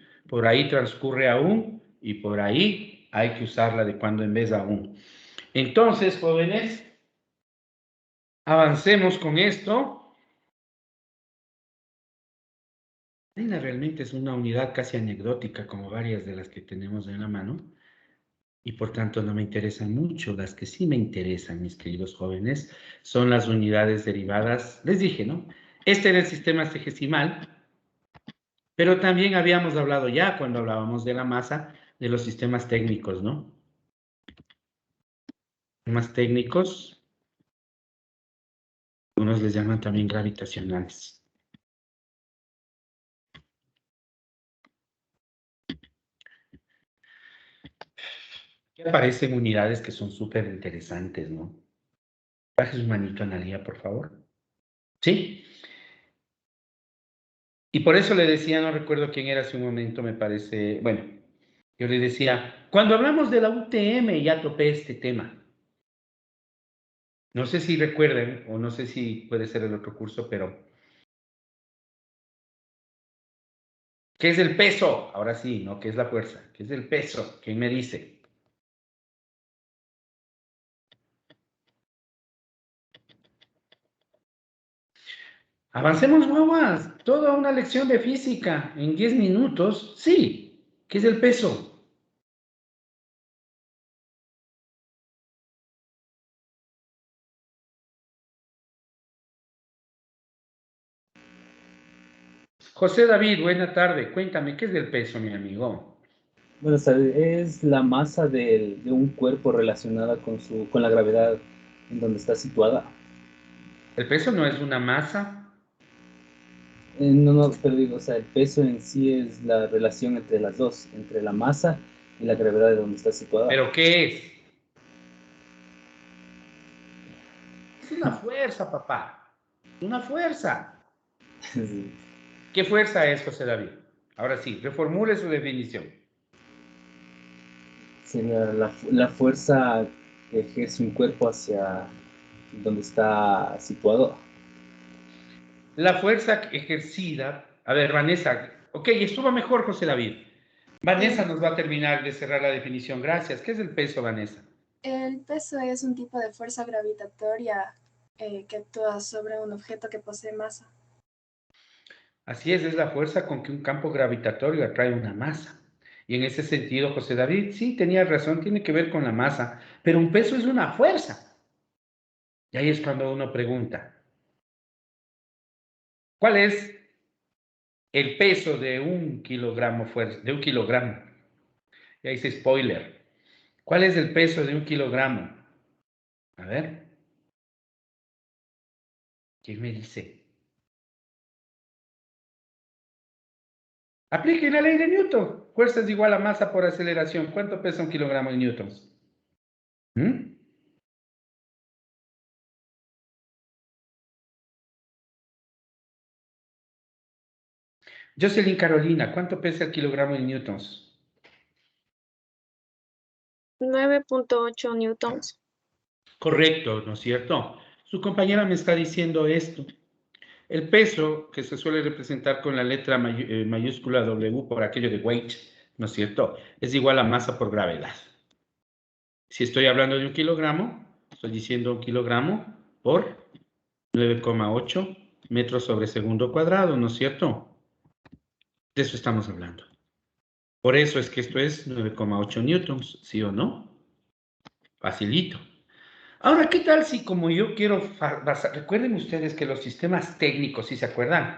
transcurre aún, y por ahí hay que usarla de cuando en vez aún. Entonces, jóvenes, avancemos con esto. La dina realmente es una unidad casi anecdótica, como varias de las que tenemos en la mano, y por tanto no me interesan mucho. Las que sí me interesan, mis queridos jóvenes, son las unidades derivadas. Les dije, ¿no? Este era el sistema sexagesimal. Pero también habíamos hablado ya, cuando hablábamos de la masa, de los sistemas técnicos, ¿no? Sistemas técnicos, algunos les llaman también gravitacionales. Que aparecen unidades que son súper interesantes, ¿no? Baje su manito, Analía, por favor. ¿Sí? Y por eso le decía, no recuerdo quién era hace un momento, me parece, bueno, yo le decía, cuando hablamos de la UTM ya topé este tema. No sé si recuerden, o no sé si puede ser el otro curso, pero ¿qué es el peso? Ahora sí, ¿no? ¿Qué es la fuerza? ¿Qué es el peso? ¿Quién me dice? Avancemos, guaguas. Toda una lección de física en 10 minutos. Sí. ¿Qué es el peso? José David, buena tarde. Cuéntame, ¿qué es el peso, mi amigo? Buenas tardes. Es la masa de un cuerpo relacionada con la gravedad en donde está situada. ¿El peso no es una masa? No, pero digo, o sea, el peso en sí es la relación entre las dos, entre la masa y la gravedad de donde está situada. ¿Pero qué es? Es una fuerza, papá. Una fuerza. Sí. ¿Qué fuerza es, José David? Ahora sí, reformule su definición. Sí, la fuerza que ejerce un cuerpo hacia donde está situado. La fuerza ejercida. A ver, Vanessa. Ok, estuvo mejor, José David. Vanessa nos va a terminar de cerrar la definición. Gracias. ¿Qué es el peso, Vanessa? El peso es un tipo de fuerza gravitatoria que actúa sobre un objeto que posee masa. Así es la fuerza con que un campo gravitatorio atrae una masa. Y en ese sentido, José David, sí, tenía razón, tiene que ver con la masa, pero un peso es una fuerza. Y ahí es cuando uno pregunta, ¿cuál es el peso de un kilogramo fuerza, de un kilogramo? Ya hice spoiler. ¿Cuál es el peso de un kilogramo? A ver. ¿Quién me dice? Apliquen la ley de Newton. Fuerza es igual a masa por aceleración. ¿Cuánto pesa un kilogramo en newtons? ¿Mm? Jocelyn Carolina, ¿cuánto pesa el kilogramo en newtons? 9.8 newtons. Correcto, ¿no es cierto? Su compañera me está diciendo esto. El peso, que se suele representar con la letra mayúscula W por aquello de weight, ¿no es cierto? Es igual a masa por gravedad. Si estoy hablando de un kilogramo, estoy diciendo un kilogramo por 9,8 metros sobre segundo cuadrado, ¿no es cierto? De eso estamos hablando. Por eso es que esto es 9,8 newtons, ¿sí o no? Facilito. Ahora, ¿qué tal si como yo quiero recuerden ustedes que los sistemas técnicos, ¿sí se acuerdan?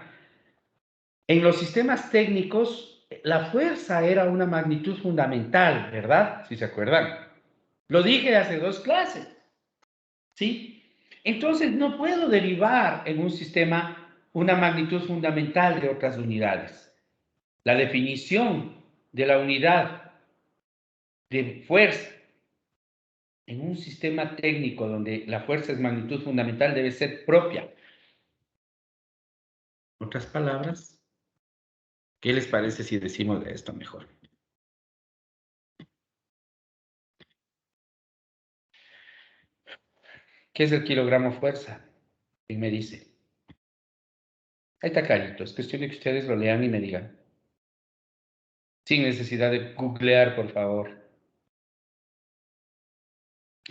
En los sistemas técnicos, la fuerza era una magnitud fundamental, ¿verdad? ¿Sí se acuerdan? Lo dije hace 2 clases, ¿sí? Entonces, no puedo derivar en un sistema una magnitud fundamental de otras unidades. La definición de la unidad de fuerza en un sistema técnico donde la fuerza es magnitud fundamental debe ser propia. En otras palabras, ¿qué les parece si decimos de esto mejor? ¿Qué es el kilogramo fuerza? ¿Quién me dice? Ahí está clarito, es cuestión de que ustedes lo lean y me digan. Sin necesidad de googlear, por favor.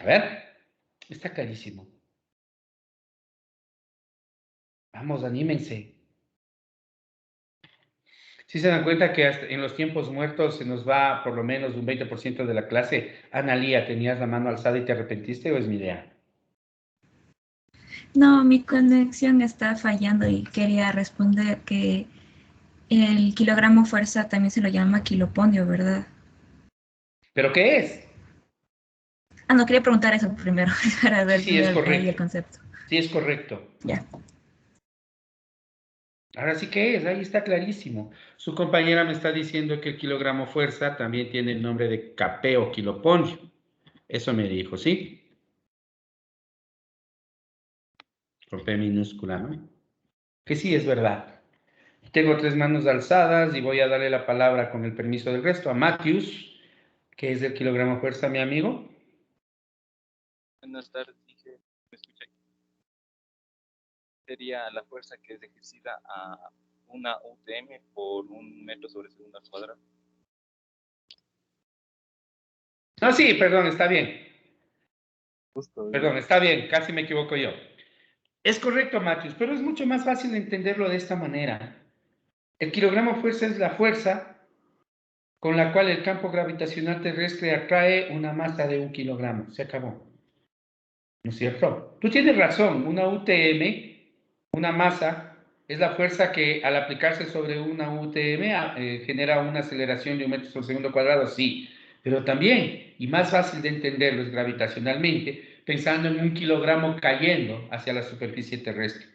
A ver, está clarísimo. Vamos, anímense. Si se dan cuenta que hasta en los tiempos muertos se nos va por lo menos un 20% de la clase. Analía, ¿tenías la mano alzada y te arrepentiste o es mi idea? No, mi conexión está fallando y quería responder que el kilogramo fuerza también se lo llama kilopondio, ¿verdad? ¿Pero qué es? Ah, no, quería preguntar eso primero para ver Sí, es ahí el correcto. concepto. Sí, es correcto. Ya. Ahora sí que es, ahí está clarísimo. Su compañera me está diciendo que el kilogramo fuerza también tiene el nombre de capeo kilopondio. Eso me dijo, ¿sí? Con P minúscula, ¿no? Que sí, es verdad. Tengo 3 manos alzadas y voy a darle la palabra con el permiso del resto a Matthews, que es del kilogramo fuerza, mi amigo. Buenas tardes, dije, ¿me escucha? Sería la fuerza que es ejercida a una UTM por 1 metro sobre segundo al cuadrado. No, sí, perdón, está bien. Justo. Perdón, está bien, casi me equivoco yo. Es correcto, Matthews, pero es mucho más fácil entenderlo de esta manera. El kilogramo fuerza es la fuerza con la cual el campo gravitacional terrestre atrae una masa de 1 kilogramo. Se acabó. ¿No es cierto? Tú tienes razón, una UTM, una masa, es la fuerza que al aplicarse sobre una UTM genera una aceleración de 1 metro sobre segundo cuadrado, sí. Pero también, y más fácil de entenderlo es gravitacionalmente, pensando en 1 kilogramo cayendo hacia la superficie terrestre.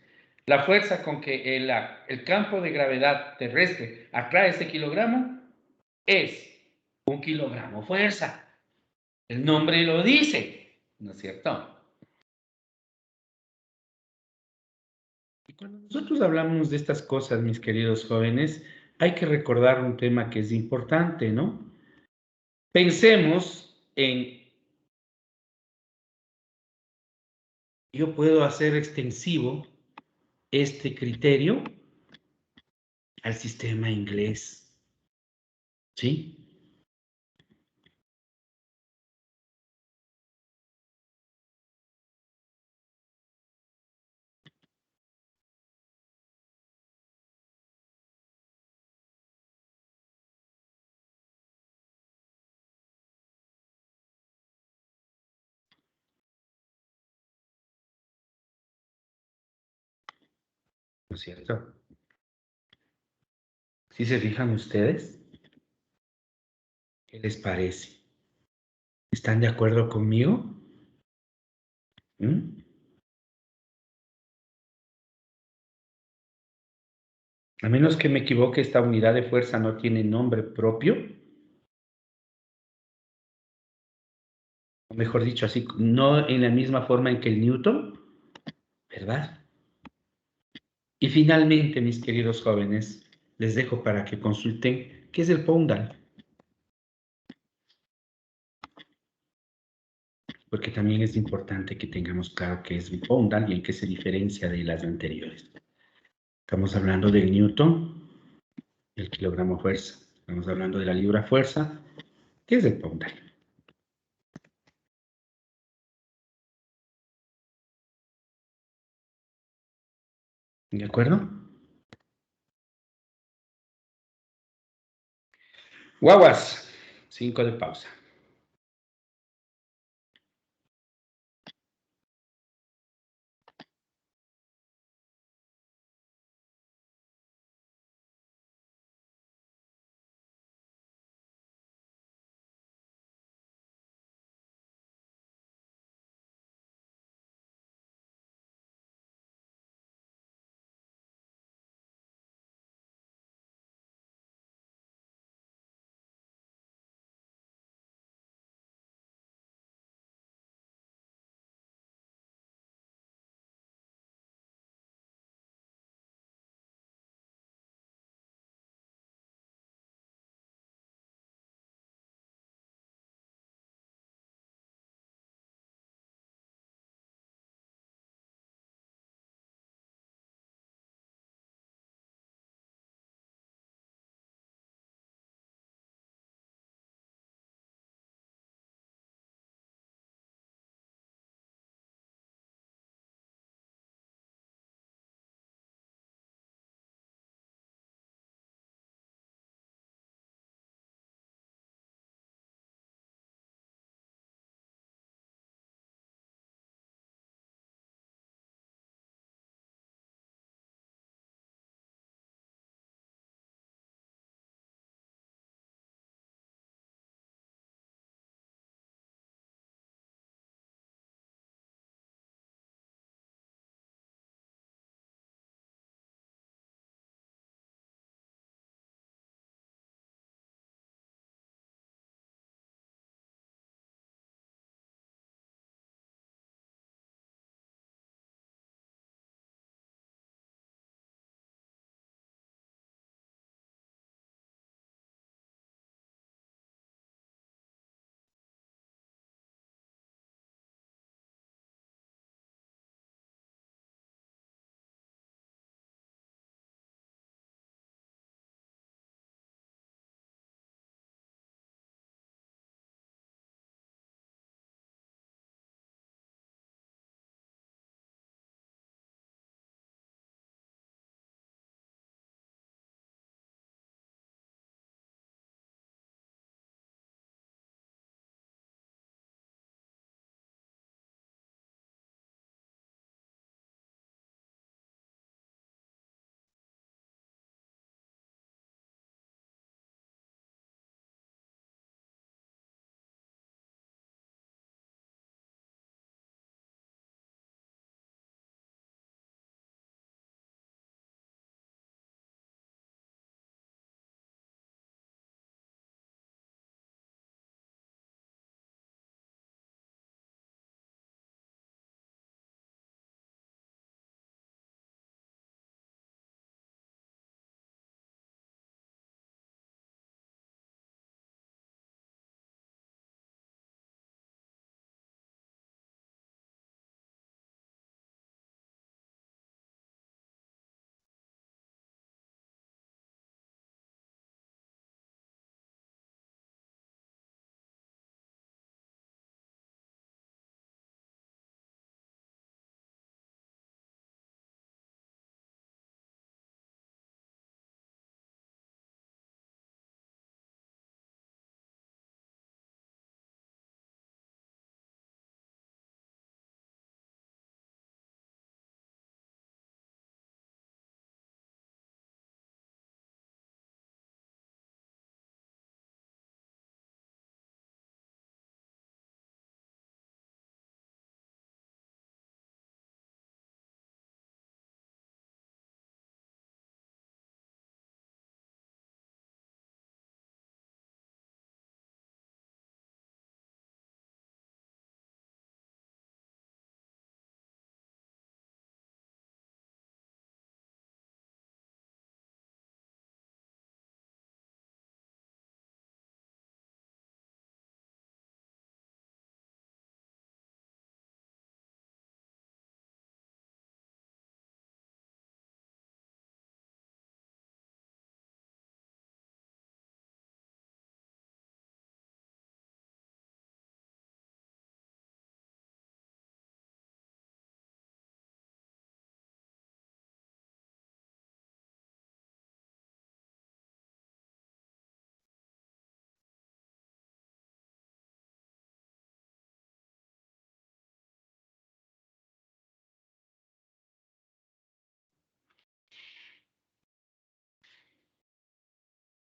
La fuerza con que el campo de gravedad terrestre atrae ese kilogramo es 1 kilogramo fuerza. El nombre lo dice, ¿no es cierto? Y cuando nosotros hablamos de estas cosas, mis queridos jóvenes, hay que recordar un tema que es importante, ¿no? Pensemos en, yo puedo hacer extensivo este criterio al sistema inglés, ¿sí? ¿No es cierto? ¿Sí se fijan ustedes? ¿Qué les parece? ¿Están de acuerdo conmigo? ¿Mm? A menos que me equivoque, esta unidad de fuerza no tiene nombre propio. O mejor dicho, así, no en la misma forma en que el Newton, ¿verdad? Y finalmente, mis queridos jóvenes, les dejo para que consulten qué es el Poundal. Porque también es importante que tengamos claro qué es un Poundal y en qué se diferencia de las anteriores. Estamos hablando del Newton, el kilogramo fuerza. Estamos hablando de la libra fuerza. ¿Qué es el Poundal? ¿De acuerdo? Guaguas, 5 de pausa.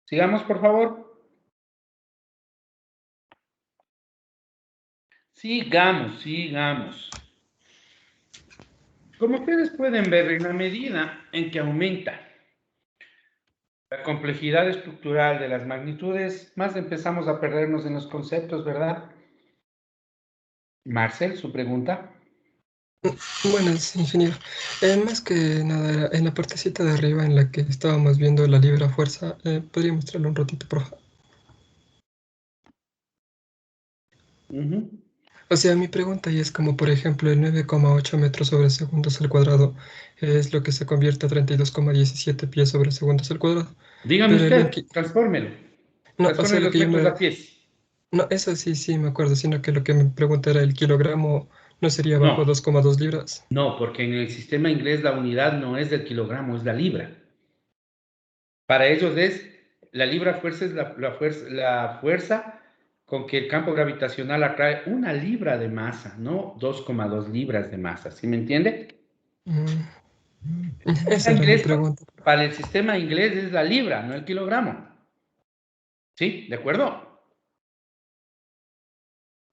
Sigamos, por favor. Sigamos. Como ustedes pueden ver, en la medida en que aumenta la complejidad estructural de las magnitudes, más empezamos a perdernos en los conceptos, ¿verdad? Marcel, su pregunta. Buenas, ingeniero. Más que nada, en la partecita de arriba en la que estábamos viendo la libra fuerza, ¿podría mostrarlo un ratito, por favor? O sea, mi pregunta ahí es como, por ejemplo, el 9,8 metros sobre segundos al cuadrado es lo que se convierte a 32,17 pies sobre segundos al cuadrado. Dígame Pero usted, transfórmelo. No, o sea, Transforme lo los que yo metros me... a pies. No, eso sí me acuerdo, sino que lo que me pregunta era el kilogramo, ¿no sería bajo No. 2,2 libras? No, porque en el sistema inglés la unidad no es del kilogramo, es la libra. Para ellos la libra fuerza es la fuerza con que el campo gravitacional atrae una libra de masa, no 2,2 libras de masa. ¿Sí me entiende? Esa era mi Inglés, pregunta. para el sistema inglés es la libra, no el kilogramo. ¿Sí? ¿De acuerdo?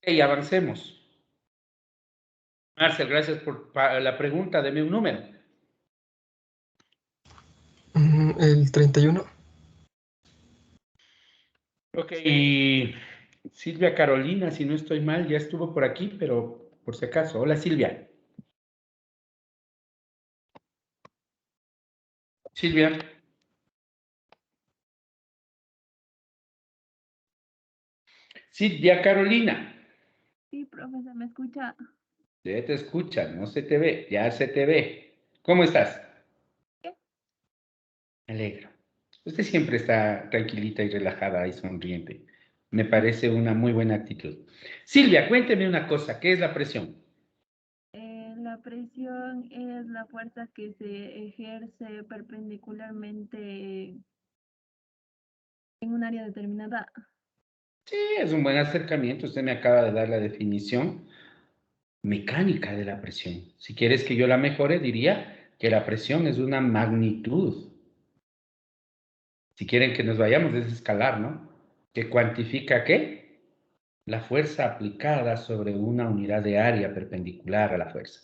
Y avancemos. Marcel, gracias por la pregunta. Deme un número. El 31. Ok, y Silvia Carolina, si no estoy mal, ya estuvo por aquí, pero por si acaso. Hola, Silvia. Silvia. Silvia Carolina. Sí, profesor, ¿me escucha? Ya te escucha, no se te ve, ya se te ve. ¿Cómo estás? ¿Qué? Me alegro. Usted siempre está tranquilita y relajada y sonriente. Me parece una muy buena actitud. Silvia, cuénteme una cosa, ¿qué es la presión? La presión es la fuerza que se ejerce perpendicularmente en un área determinada. Sí, es un buen acercamiento. Usted me acaba de dar la definición mecánica de la presión. Si quieres que yo la mejore, diría que la presión es una magnitud. Si quieren que nos vayamos, es escalar, ¿no? ¿Que cuantifica qué? La fuerza aplicada sobre una unidad de área perpendicular a la fuerza.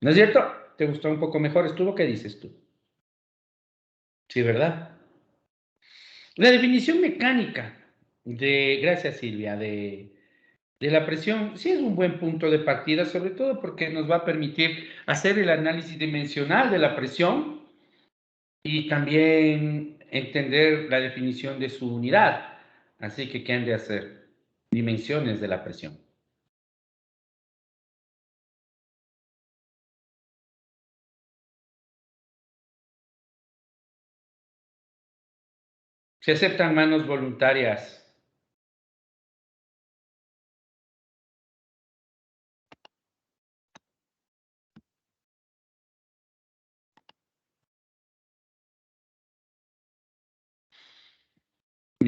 ¿No es cierto? ¿Te gustó un poco mejor? ¿Estuvo? ¿Qué dices tú? Sí, ¿verdad? La definición mecánica gracias Silvia, de la presión, sí es un buen punto de partida, sobre todo porque nos va a permitir hacer el análisis dimensional de la presión y también entender la definición de su unidad. Así que, ¿qué han de hacer? Dimensiones de la presión. Se aceptan manos voluntarias.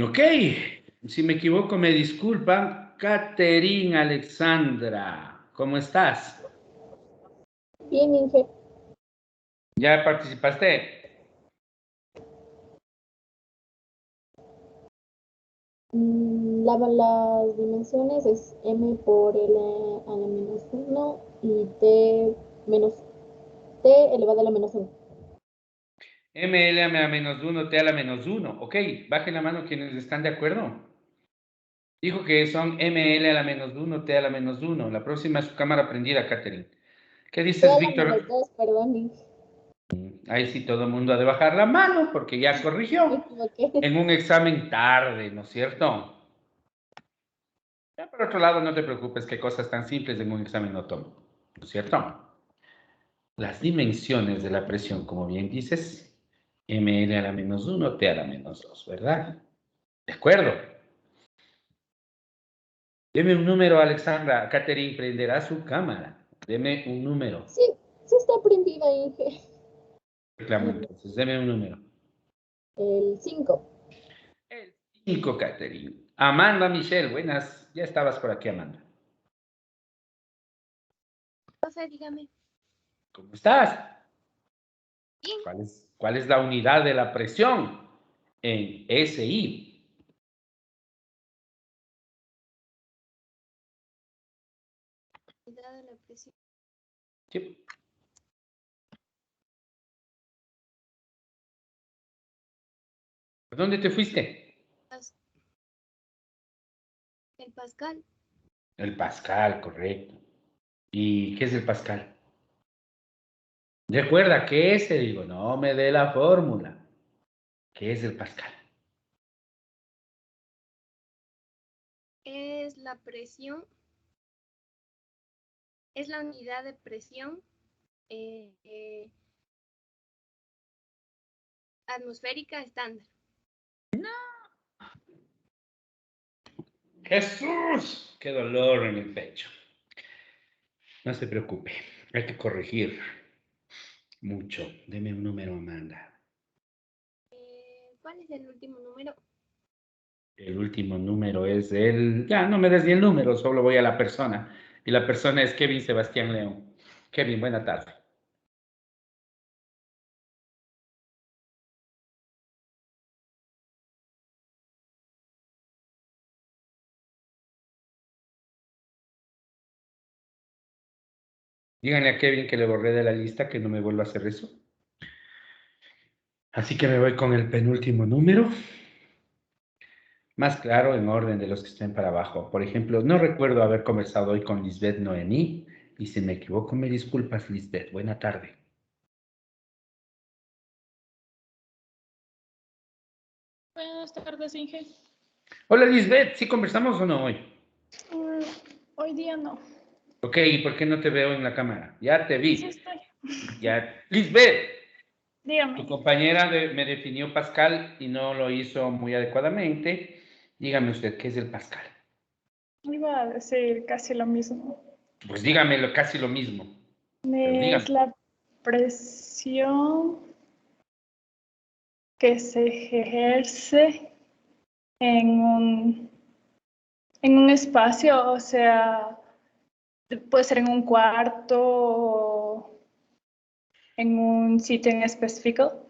Ok, si me equivoco me disculpan. Catherine Alexandra, ¿cómo estás? Bien, Inge. ¿Ya participaste? Las dimensiones es m por l a la menos 1 y t elevado a la menos 1. ML a la menos 1, T a la menos 1. Ok, bajen la mano quienes están de acuerdo. Dijo que son ML a la menos 1, T a la menos 1. La próxima es su cámara prendida, Catherine. ¿Qué T dices, a la Víctor? menos 2, perdón, Inge. Ahí sí todo el mundo ha de bajar la mano porque ya corrigió. Me equivoqué. En un examen tarde, ¿no es cierto? Ya por otro lado, no te preocupes que cosas tan simples en un examen no tomo, ¿no es cierto? Las dimensiones de la presión, como bien dices, ML a la menos 1, T a la menos 2, ¿verdad? De acuerdo. Deme un número, Alexandra. Catherine prenderá su cámara. Deme un número. Sí, sí está prendida, Inge. Reclamo entonces. Deme un número. El 5. 5, Catherine. Amanda Michelle, buenas. Ya estabas por aquí, Amanda. Profe, dígame. ¿Cómo estás? Bien. ¿Cuál es la unidad de la presión? en SI. Unidad de la presión. Sí. ¿A dónde te fuiste? El Pascal. El Pascal, correcto. ¿Y qué es el Pascal? Recuerda que ese, digo, no me dé la fórmula. ¿Qué es el Pascal? Es la presión. Es la unidad de presión atmosférica estándar. ¡Jesús! ¡Qué dolor en el pecho! No se preocupe, hay que corregir mucho. Deme un número, Amanda. ¿Cuál es el último número? El último número es el... Ya, no me des ni el número, solo voy a la persona. Y la persona es Kevin Sebastián León. Kevin, buena tarde. Díganle a Kevin que le borré de la lista, que no me vuelva a hacer eso. Así que me voy con el penúltimo número. Más claro, en orden de los que estén para abajo. Por ejemplo, no recuerdo haber conversado hoy con Lisbeth Noemí. Y si me equivoco, me disculpas, Lisbeth. Buena tarde. Buenas tardes, Inge. Hola, Lisbeth. ¿Sí conversamos o no hoy? Hoy día no. Ok, ¿y por qué no te veo en la cámara? Ya te vi. Sí estoy. Ya. Lisbeth, Dígame. tu compañera me definió Pascal y no lo hizo muy adecuadamente. Dígame usted, ¿qué es el Pascal? Iba a decir casi lo mismo. Pues dígame casi lo mismo. Pero dígame. Es la presión que se ejerce en un espacio, o sea, puede ser en un cuarto o en un sitio en específico.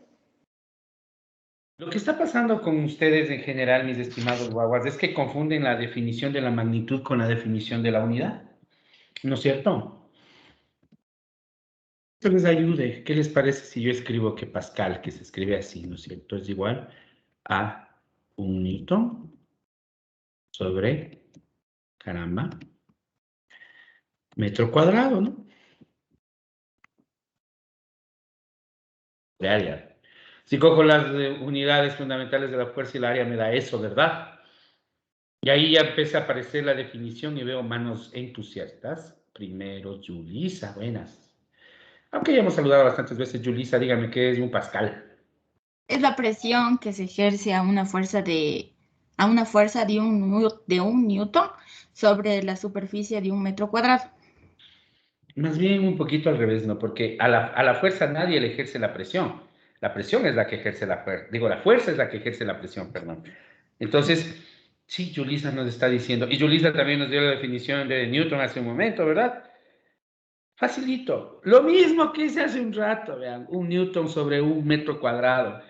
Lo que está pasando con ustedes en general, mis estimados guaguas, es que confunden la definición de la magnitud con la definición de la unidad. ¿No es cierto? Que les ayude. ¿Qué les parece si yo escribo que Pascal, que se escribe así, ¿no es cierto? Es igual a 1 newton sobre, caramba, metro cuadrado, ¿no? De área. Si cojo las unidades fundamentales de la fuerza y el área, me da eso, ¿verdad? Y ahí ya empieza a aparecer la definición y veo manos entusiastas. Primero, Julisa, buenas. Aunque ya hemos saludado bastantes veces, Julisa, dígame qué es un Pascal. Es la presión que se ejerce a una fuerza de un newton sobre la superficie de un metro cuadrado. Más bien un poquito al revés, ¿no? Porque a la fuerza nadie le ejerce la presión. La presión es la que ejerce la fuerza. Digo, la fuerza es la que ejerce la presión, perdón. Entonces, sí, Julisa nos está diciendo. Y Julisa también nos dio la definición de Newton hace un momento, ¿verdad? Facilito. Lo mismo que hice hace un rato, vean. Un Newton sobre un metro cuadrado.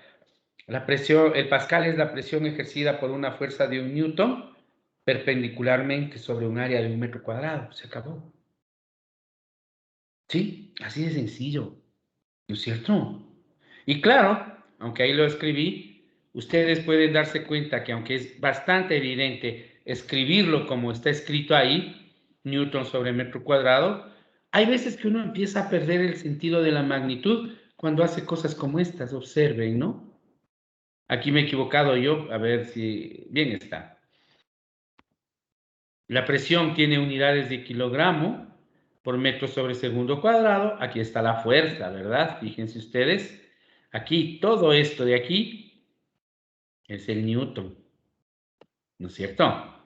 La presión, el Pascal es la presión ejercida por una fuerza de un Newton perpendicularmente sobre un área de un metro cuadrado. Se acabó. Sí, así de sencillo. ¿No es cierto? Y claro, aunque ahí lo escribí, ustedes pueden darse cuenta que aunque es bastante evidente escribirlo como está escrito ahí, Newton sobre metro cuadrado, hay veces que uno empieza a perder el sentido de la magnitud cuando hace cosas como estas. Observen, ¿no? Aquí me he equivocado yo, a ver si bien está. La presión tiene unidades de kilogramo por metro sobre segundo cuadrado. Aquí está la fuerza, ¿verdad? Fíjense ustedes. Aquí, todo esto de aquí es el Newton. ¿No es cierto?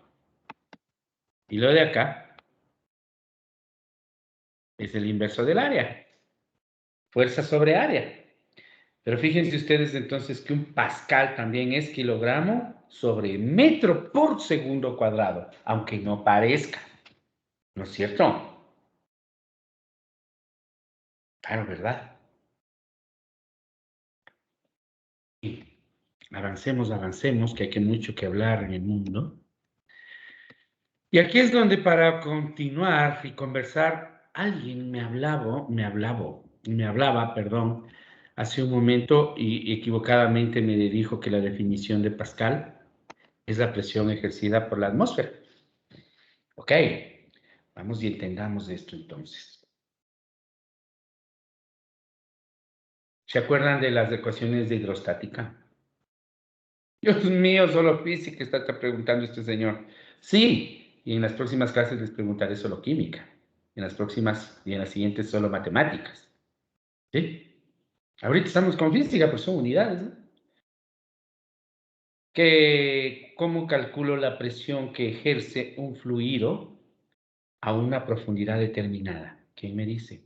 Y lo de acá es el inverso del área. Fuerza sobre área. Pero fíjense ustedes entonces que un Pascal también es kilogramo sobre metro por segundo cuadrado, aunque no parezca. ¿No es cierto? Claro, ¿verdad? Avancemos, avancemos, que hay mucho que hablar en el mundo. Y aquí es donde para continuar y conversar, alguien me hablaba, perdón, hace un momento y equivocadamente me dijo que la definición de Pascal es la presión ejercida por la atmósfera. Ok, vamos y entendamos esto entonces. ¿Se acuerdan de las ecuaciones de hidrostática? Dios mío, solo física está preguntando este señor. Sí, y en las próximas clases les preguntaré solo química. En las próximas y en las siguientes solo matemáticas. ¿Sí? Ahorita estamos con física, pues son unidades, ¿no? ¿Cómo calculo la presión que ejerce un fluido a una profundidad determinada? ¿Quién me dice?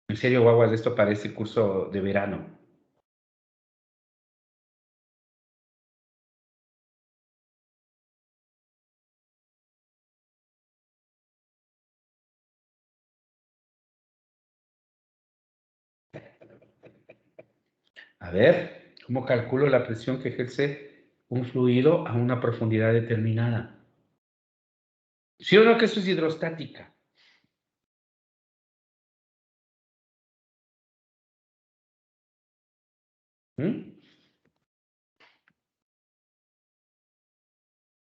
En serio, guaguas, esto parece curso de verano. A ver, ¿cómo calculo la presión que ejerce un fluido a una profundidad determinada? ¿Sí o no que eso es hidrostática? ¿Mm?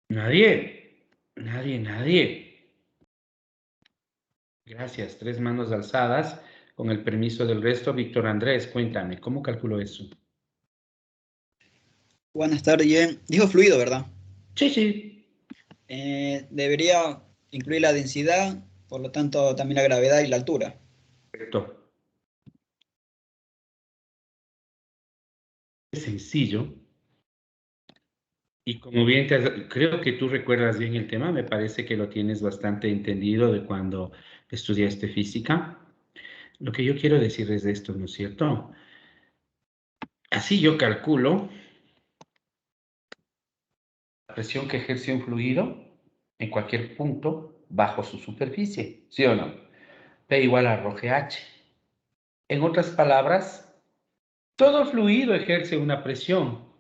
Nadie. Gracias, 3 manos alzadas. Con el permiso del resto, Víctor Andrés, cuéntame, ¿cómo calculo eso? Buenas tardes. Dijo fluido, ¿verdad? Sí. Debería incluir la densidad, por lo tanto también la gravedad y la altura. Correcto. Es sencillo. Y como bien creo que tú recuerdas bien el tema, me parece que lo tienes bastante entendido de cuando estudiaste física. Lo que yo quiero decir es esto, ¿no es cierto? Así yo calculo la presión que ejerce un fluido en cualquier punto bajo su superficie, ¿sí o no? P igual a ρh. En otras palabras, todo fluido ejerce una presión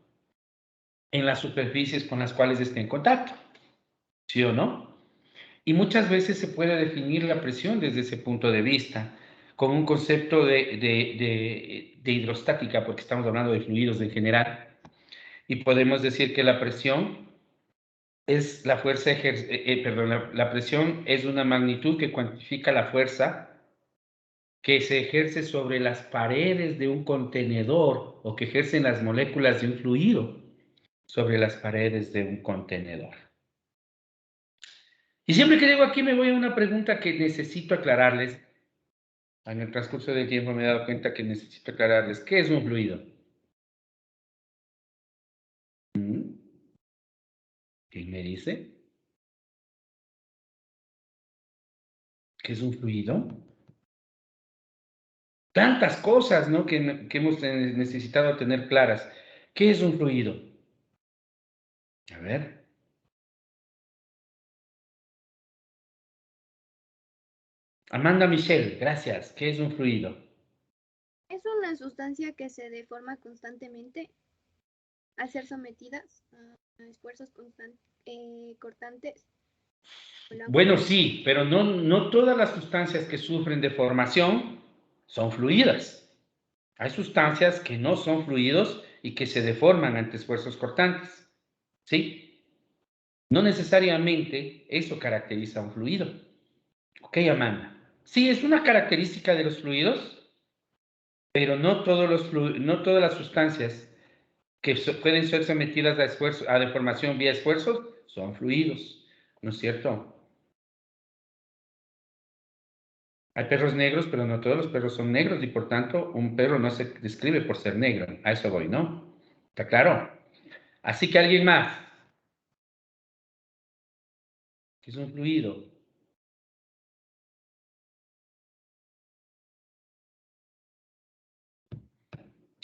en las superficies con las cuales esté en contacto, ¿sí o no? Y muchas veces se puede definir la presión desde ese punto de vista, con un concepto de hidrostática, porque estamos hablando de fluidos en general, y podemos decir que la presión es la fuerza, la presión es una magnitud que cuantifica la fuerza que se ejerce sobre las paredes de un contenedor o que ejercen las moléculas de un fluido sobre las paredes de un contenedor. Y siempre que llego aquí me voy a una pregunta que necesito aclararles. En el transcurso del tiempo me he dado cuenta que necesito aclararles. ¿Qué es un fluido? ¿Quién me dice? ¿Qué es un fluido? Tantas cosas, ¿no? que hemos necesitado tener claras. ¿Qué es un fluido? A ver. Amanda Michelle, gracias. ¿Qué es un fluido? Es una sustancia que se deforma constantemente al ser sometidas a esfuerzos cortantes. Bueno, sí, pero no todas las sustancias que sufren deformación son fluidas. Hay sustancias que no son fluidos y que se deforman ante esfuerzos cortantes. ¿Sí? No necesariamente eso caracteriza un fluido. Ok, Amanda. Sí, es una característica de los fluidos, pero no todas las sustancias que pueden ser sometidas a deformación vía esfuerzos son fluidos. ¿No es cierto? Hay perros negros, pero no todos los perros son negros y por tanto un perro no se describe por ser negro. A eso voy, ¿no? ¿Está claro? Así que alguien más. ¿Qué es un fluido?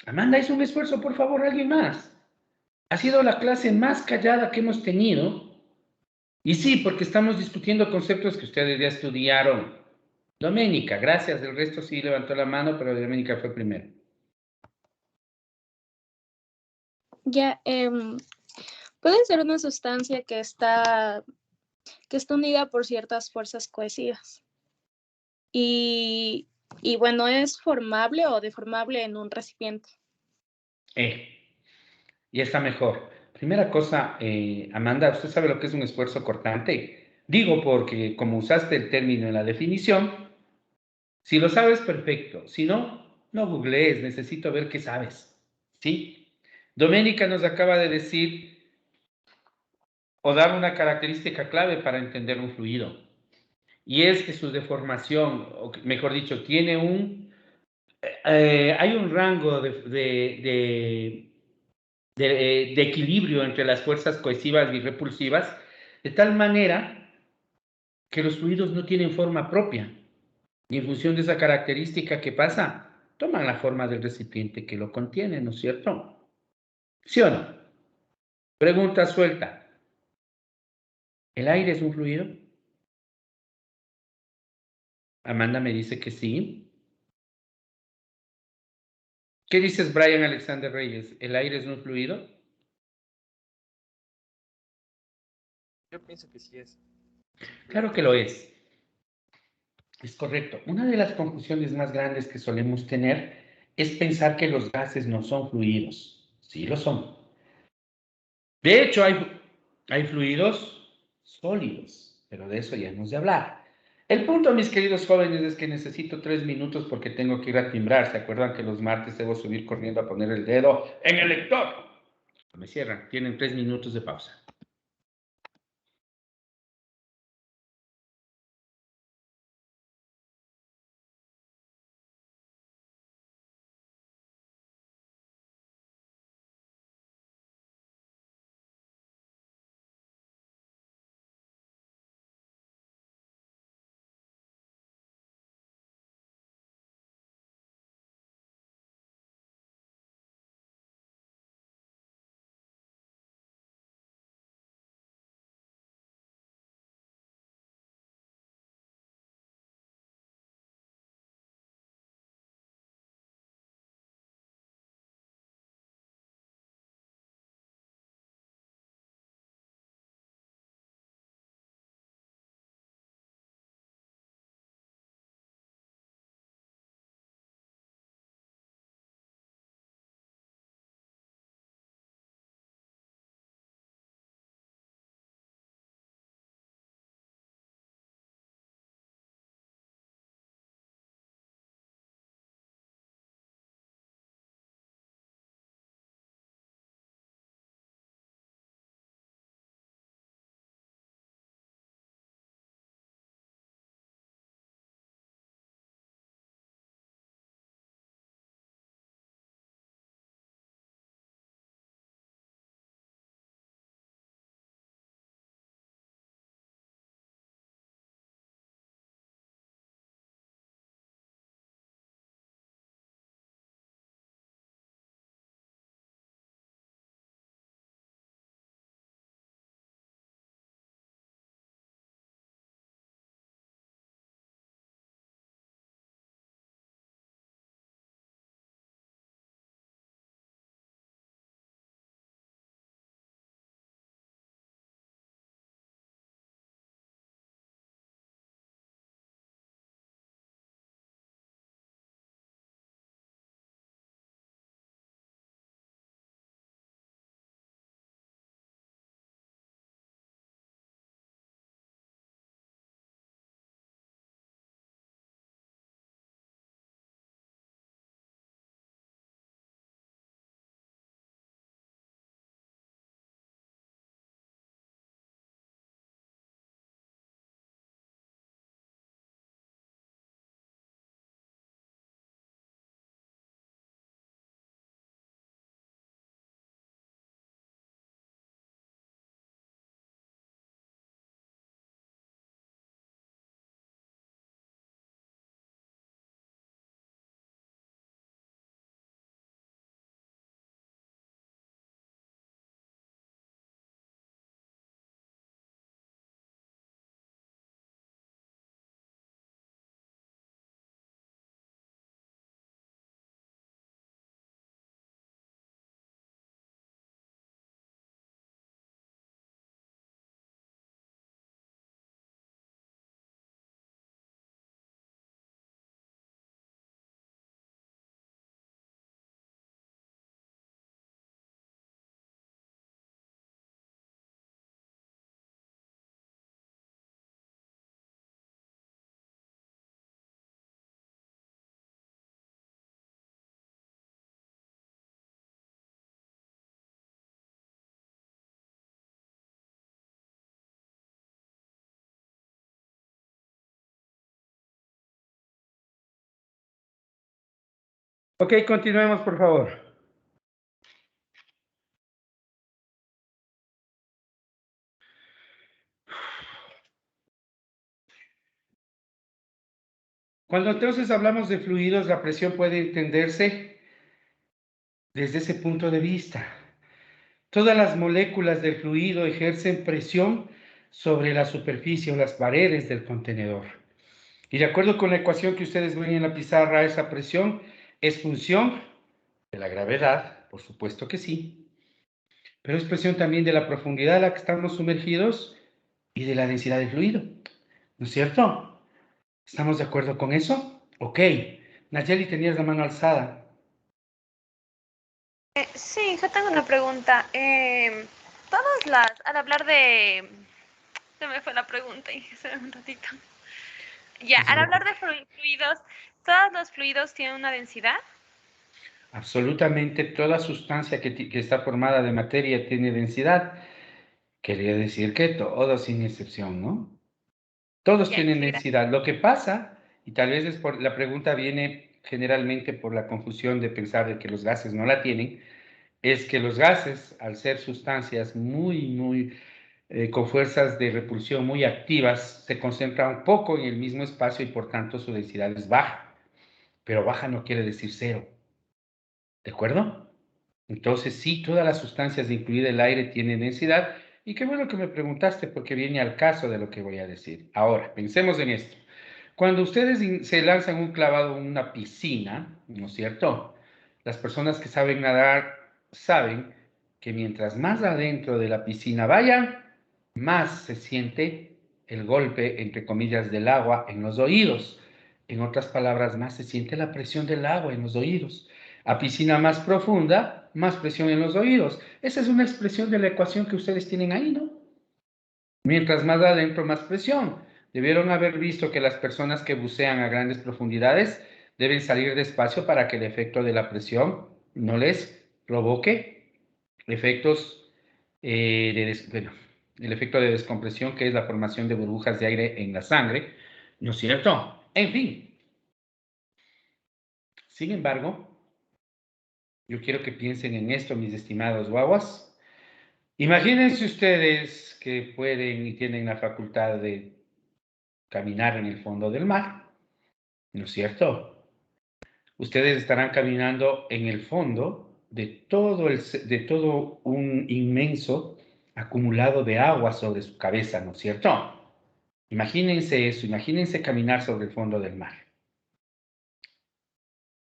Amanda, es un esfuerzo, por favor, alguien más. Ha sido la clase más callada que hemos tenido. Y sí, porque estamos discutiendo conceptos que ustedes ya estudiaron. Doménica, gracias. El resto sí levantó la mano, pero Doménica fue primero. Ya, puede ser una sustancia que está unida por ciertas fuerzas cohesivas. Y bueno, es formable o deformable en un recipiente. Ya está mejor. Primera cosa, Amanda, ¿usted sabe lo que es un esfuerzo cortante? Digo porque como usaste el término en la definición, si lo sabes, perfecto. Si no, no googlees, necesito ver qué sabes. ¿Sí? Doménica nos acaba de decir o dar una característica clave para entender un fluido. Y es que su deformación, o mejor dicho, tiene hay un rango de equilibrio entre las fuerzas cohesivas y repulsivas, de tal manera que los fluidos no tienen forma propia. Y en función de esa característica, ¿qué pasa? Toman la forma del recipiente que lo contiene, ¿no es cierto? ¿Sí o no? Pregunta suelta. ¿El aire es un fluido? Amanda me dice que sí. ¿Qué dices, Brian Alexander Reyes? ¿El aire es un fluido? Yo pienso que sí es. Claro que lo es. Es correcto. Una de las confusiones más grandes que solemos tener es pensar que los gases no son fluidos. Sí lo son. De hecho, hay fluidos sólidos, pero de eso ya hemos de hablar. El punto, mis queridos jóvenes, es que necesito 3 minutos porque tengo que ir a timbrar. ¿Se acuerdan que los martes debo subir corriendo a poner el dedo en el lector? Me cierran. Tienen 3 minutos de pausa. Ok, continuemos, por favor. Cuando entonces hablamos de fluidos, la presión puede entenderse desde ese punto de vista. Todas las moléculas del fluido ejercen presión sobre la superficie o las paredes del contenedor. Y de acuerdo con la ecuación que ustedes ven en la pizarra, esa presión es función de la gravedad, por supuesto que sí, pero es presión también de la profundidad a la que estamos sumergidos y de la densidad del fluido. ¿No es cierto? ¿Estamos de acuerdo con eso? Ok. Nayeli, tenías la mano alzada. Sí, yo tengo una pregunta. Al hablar de... Se me fue la pregunta y se me un ratito. Ya, al hablar de fluidos, ¿todos los fluidos tienen una densidad? Absolutamente toda sustancia que está formada de materia tiene densidad. Quería decir que todos sin excepción, ¿no? Todos tienen densidad. Lo que pasa, y tal vez la pregunta viene generalmente por la confusión de pensar de que los gases no la tienen, es que los gases, al ser sustancias muy con fuerzas de repulsión muy activas, se concentran un poco en el mismo espacio y por tanto su densidad es baja. Pero baja no quiere decir cero. ¿De acuerdo? Entonces, sí, todas las sustancias, incluida el aire, tienen densidad. Y qué bueno que me preguntaste porque viene al caso de lo que voy a decir. Ahora, pensemos en esto. Cuando ustedes se lanzan un clavado en una piscina, ¿no es cierto? Las personas que saben nadar saben que mientras más adentro de la piscina vayan, más se siente el golpe, entre comillas, del agua en los oídos. En otras palabras, más se siente la presión del agua en los oídos. A piscina más profunda, más presión en los oídos. Esa es una expresión de la ecuación que ustedes tienen ahí, ¿no? Mientras más adentro, más presión. Debieron haber visto que las personas que bucean a grandes profundidades deben salir despacio para que el efecto de la presión no les provoque efectos el efecto de descompresión, que es la formación de burbujas de aire en la sangre, ¿no es cierto? En fin. Sin embargo, yo quiero que piensen en esto, mis estimados guaguas. Imagínense ustedes que pueden y tienen la facultad de caminar en el fondo del mar, ¿no es cierto? Ustedes estarán caminando en el fondo de todo un inmenso acumulado de agua sobre su cabeza, ¿no es cierto? Imagínense eso, imagínense caminar sobre el fondo del mar.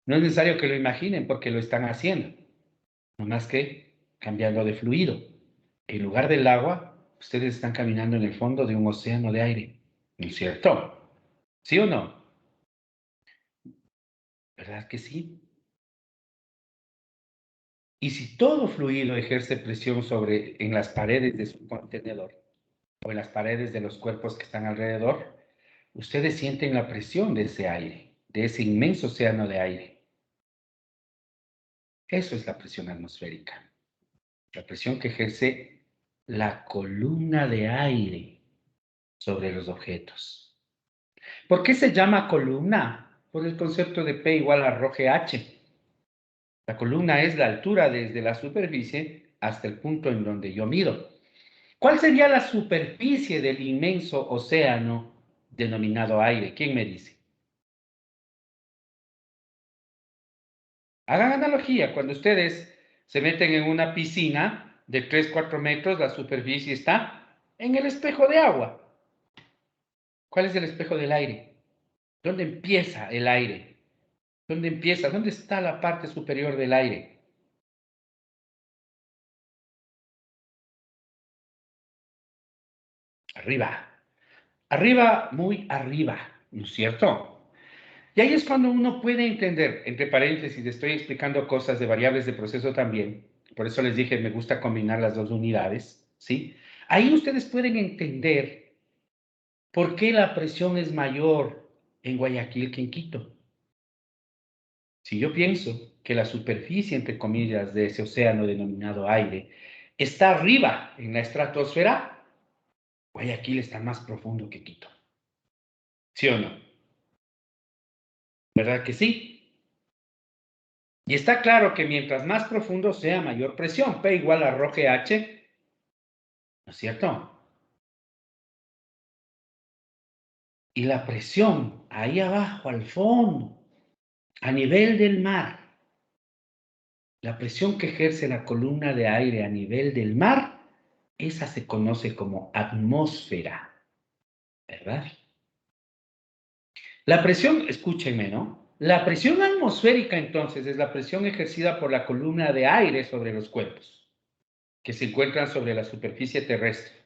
No es necesario que lo imaginen porque lo están haciendo, no más que cambiando de fluido. En lugar del agua, ustedes están caminando en el fondo de un océano de aire, ¿no es cierto? ¿Sí o no? ¿Verdad que sí? Y si todo fluido ejerce presión en las paredes de su contenedor o en las paredes de los cuerpos que están alrededor, ustedes sienten la presión de ese aire, de ese inmenso océano de aire. Eso es la presión atmosférica, la presión que ejerce la columna de aire sobre los objetos. ¿Por qué se llama columna? Por el concepto de P igual a ρh. La columna es la altura desde la superficie hasta el punto en donde yo mido. ¿Cuál sería la superficie del inmenso océano denominado aire? ¿Quién me dice? Hagan analogía. Cuando ustedes se meten en una piscina de 3, 4 metros, la superficie está en el espejo de agua. ¿Cuál es el espejo del aire? ¿Dónde empieza el aire? ¿Dónde empieza? ¿Dónde está la parte superior del aire? Arriba. Arriba, muy arriba, ¿no es cierto? Y ahí es cuando uno puede entender, entre paréntesis, estoy explicando cosas de variables de proceso también, por eso les dije, me gusta combinar las dos unidades, ¿sí? Ahí ustedes pueden entender por qué la presión es mayor en Guayaquil que en Quito. Si yo pienso que la superficie, entre comillas, de ese océano denominado aire, está arriba en la estratosfera, Guayaquil está más profundo que Quito. ¿Sí o no? ¿Verdad que sí? Y está claro que mientras más profundo sea, mayor presión. P igual a rho GH, ¿no es cierto? Y la presión ahí abajo, al fondo, a nivel del mar, la presión que ejerce la columna de aire a nivel del mar, esa se conoce como atmósfera, ¿verdad? La presión, escúchenme, ¿no? La presión atmosférica, entonces, es la presión ejercida por la columna de aire sobre los cuerpos que se encuentran sobre la superficie terrestre.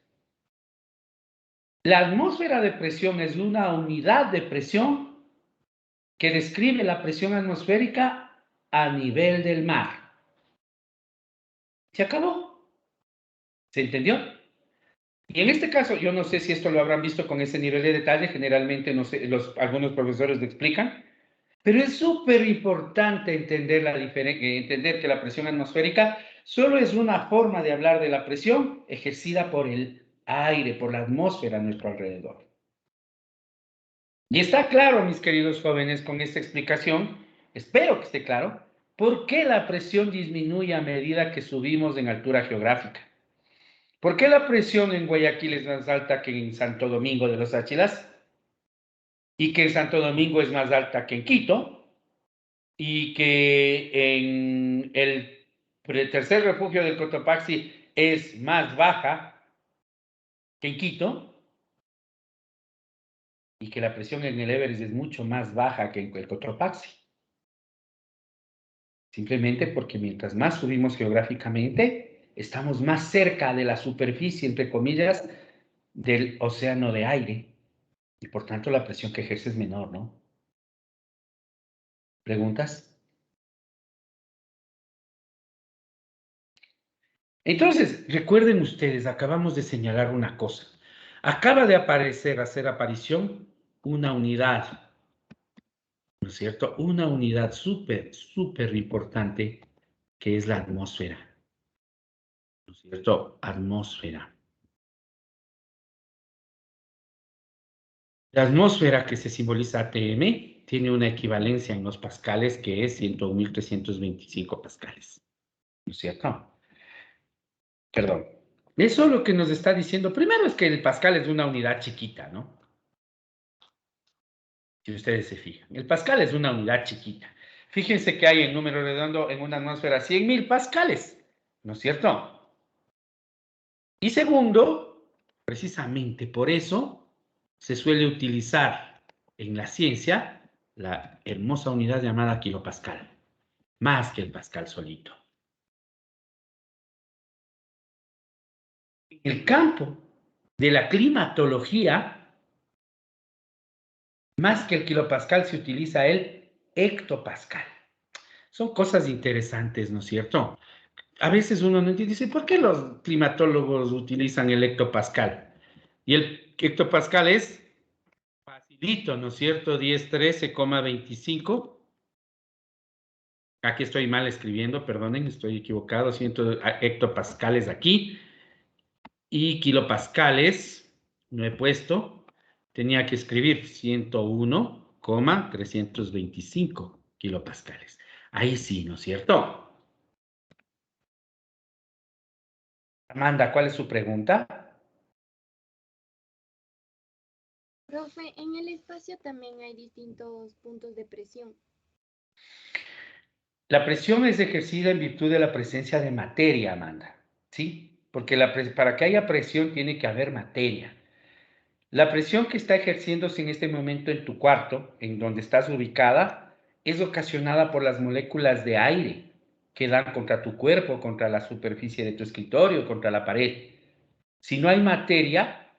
La atmósfera de presión es una unidad de presión que describe la presión atmosférica a nivel del mar. ¿Se acabó? ¿Se entendió? Y en este caso, yo no sé si esto lo habrán visto con ese nivel de detalle, generalmente no sé, algunos profesores lo explican, pero es súper importante entender, entender que la presión atmosférica solo es una forma de hablar de la presión ejercida por el aire, por la atmósfera a nuestro alrededor. Y está claro, mis queridos jóvenes, con esta explicación, espero que esté claro, por qué la presión disminuye a medida que subimos en altura geográfica. ¿Por qué la presión en Guayaquil es más alta que en Santo Domingo de los Áchilas? Y que en Santo Domingo es más alta que en Quito, y que en el tercer refugio del Cotopaxi es más baja que en Quito, y que la presión en el Everest es mucho más baja que en el Cotopaxi. Simplemente porque mientras más subimos geográficamente, estamos más cerca de la superficie, entre comillas, del océano de aire, y por tanto la presión que ejerce es menor, ¿no? ¿Preguntas? Entonces, recuerden ustedes, acabamos de señalar una cosa. Acaba de hacer aparición una unidad, ¿no es cierto? Una unidad súper importante que es la atmósfera, ¿no es cierto? Atmósfera. La atmósfera, que se simboliza ATM, tiene una equivalencia en los pascales que es 101.325 pascales, ¿no es cierto? Perdón. Eso lo que nos está diciendo, primero es que el pascal es una unidad chiquita, ¿no? Si ustedes se fijan. El pascal es una unidad chiquita. Fíjense que hay en número redondo en una atmósfera 100.000 pascales, ¿no es cierto? Y segundo, precisamente por eso se suele utilizar en la ciencia la hermosa unidad llamada kilopascal, más que el pascal solito. En el campo de la climatología, más que el kilopascal se utiliza el hectopascal. Son cosas interesantes, ¿no es cierto? A veces uno no entiende, dice, ¿por qué los climatólogos utilizan el hectopascal? Y el hectopascal es facilito, ¿no es cierto? 1013,25. Aquí estoy mal escribiendo, perdonen, estoy equivocado, 100 hectopascales aquí. Y kilopascales, no he puesto, tenía que escribir 101,325 kilopascales. Ahí sí, ¿no es cierto? Amanda, ¿cuál es su pregunta? Profe, en el espacio también hay distintos puntos de presión. La presión es ejercida en virtud de la presencia de materia, Amanda, ¿sí? Porque para que haya presión tiene que haber materia. La presión que está ejerciéndose en este momento en tu cuarto, en donde estás ubicada, es ocasionada por las moléculas de aire que dan contra tu cuerpo, contra la superficie de tu escritorio, contra la pared. Si no hay materia,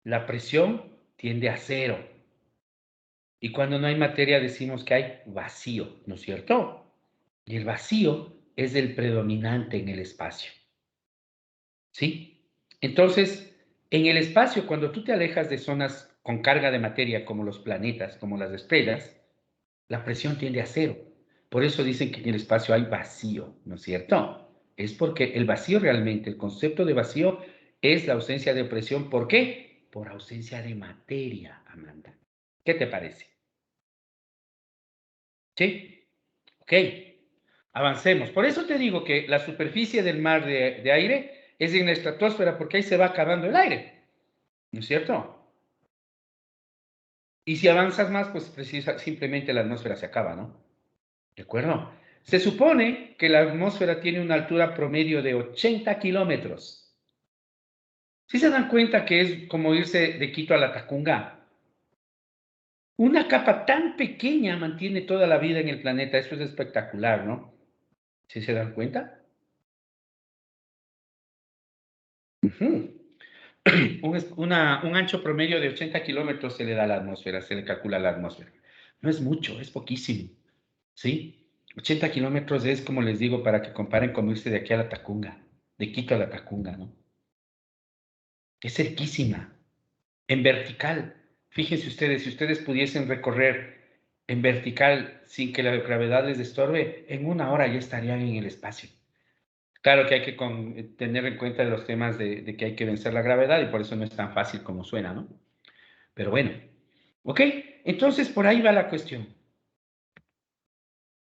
la presión tiende a cero. Y cuando no hay materia decimos que hay vacío, ¿no es cierto? Y el vacío es el predominante en el espacio. ¿Sí? Entonces, en el espacio, cuando tú te alejas de zonas con carga de materia como los planetas, como las estrellas, la presión tiende a cero. Por eso dicen que en el espacio hay vacío, ¿no es cierto? Es porque el vacío realmente, el concepto de vacío es la ausencia de presión. ¿Por qué? Por ausencia de materia, Amanda. ¿Qué te parece? ¿Sí? Ok. Avancemos. Por eso te digo que la superficie del mar de aire es en la estratosfera, porque ahí se va acabando el aire. ¿No es cierto? Y si avanzas más, pues simplemente la atmósfera se acaba, ¿no? ¿De acuerdo? Se supone que la atmósfera tiene una altura promedio de 80 kilómetros. ¿Sí se dan cuenta que es como irse de Quito a la Tacunga? Una capa tan pequeña mantiene toda la vida en el planeta. Eso es espectacular, ¿no? ¿Sí se dan cuenta? Un ancho promedio de 80 kilómetros se le da a la atmósfera, se le calcula a la atmósfera. No es mucho, es poquísimo, ¿sí? 80 kilómetros es, como les digo, para que comparen cómo irse de aquí a la Tacunga, de Quito a la Tacunga, ¿no? Es cerquísima, en vertical. Fíjense ustedes, si ustedes pudiesen recorrer en vertical sin que la gravedad les estorbe, en 1 hora ya estarían en el espacio. Claro que hay que tener en cuenta los temas de que hay que vencer la gravedad y por eso no es tan fácil como suena, ¿no? Pero bueno, ¿ok? Entonces por ahí va la cuestión.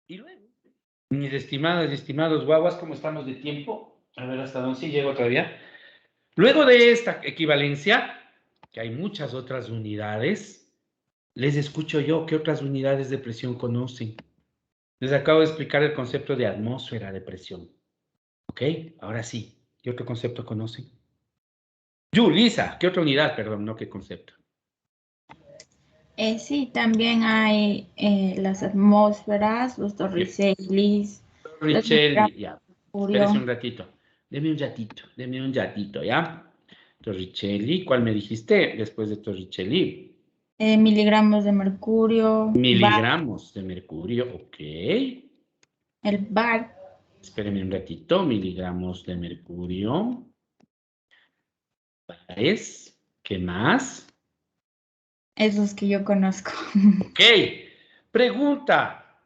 Y luego, mis estimadas y estimados guaguas, ¿cómo estamos de tiempo? A ver hasta dónde sí llego todavía. Luego de esta equivalencia, que hay muchas otras unidades, les escucho yo, ¿qué otras unidades de presión conocen? Les acabo de explicar el concepto de atmósfera de presión. ¿Ok? Ahora sí, ¿qué otro concepto conocen? Lisa, ¿qué otra unidad? Perdón, no qué concepto. Sí, también hay las atmósferas, los torricellis, Torricelli, ya. Espérese un mercurio, ratito. Deme un ratito, ¿ya? Torricelli, ¿cuál me dijiste después de Torricelli? miligramos de mercurio, Miligramos de mercurio, ok. el bar, Espéreme un ratito, miligramos de mercurio. ¿Bares? ¿Qué más? esos que yo conozco. Ok. Pregunta.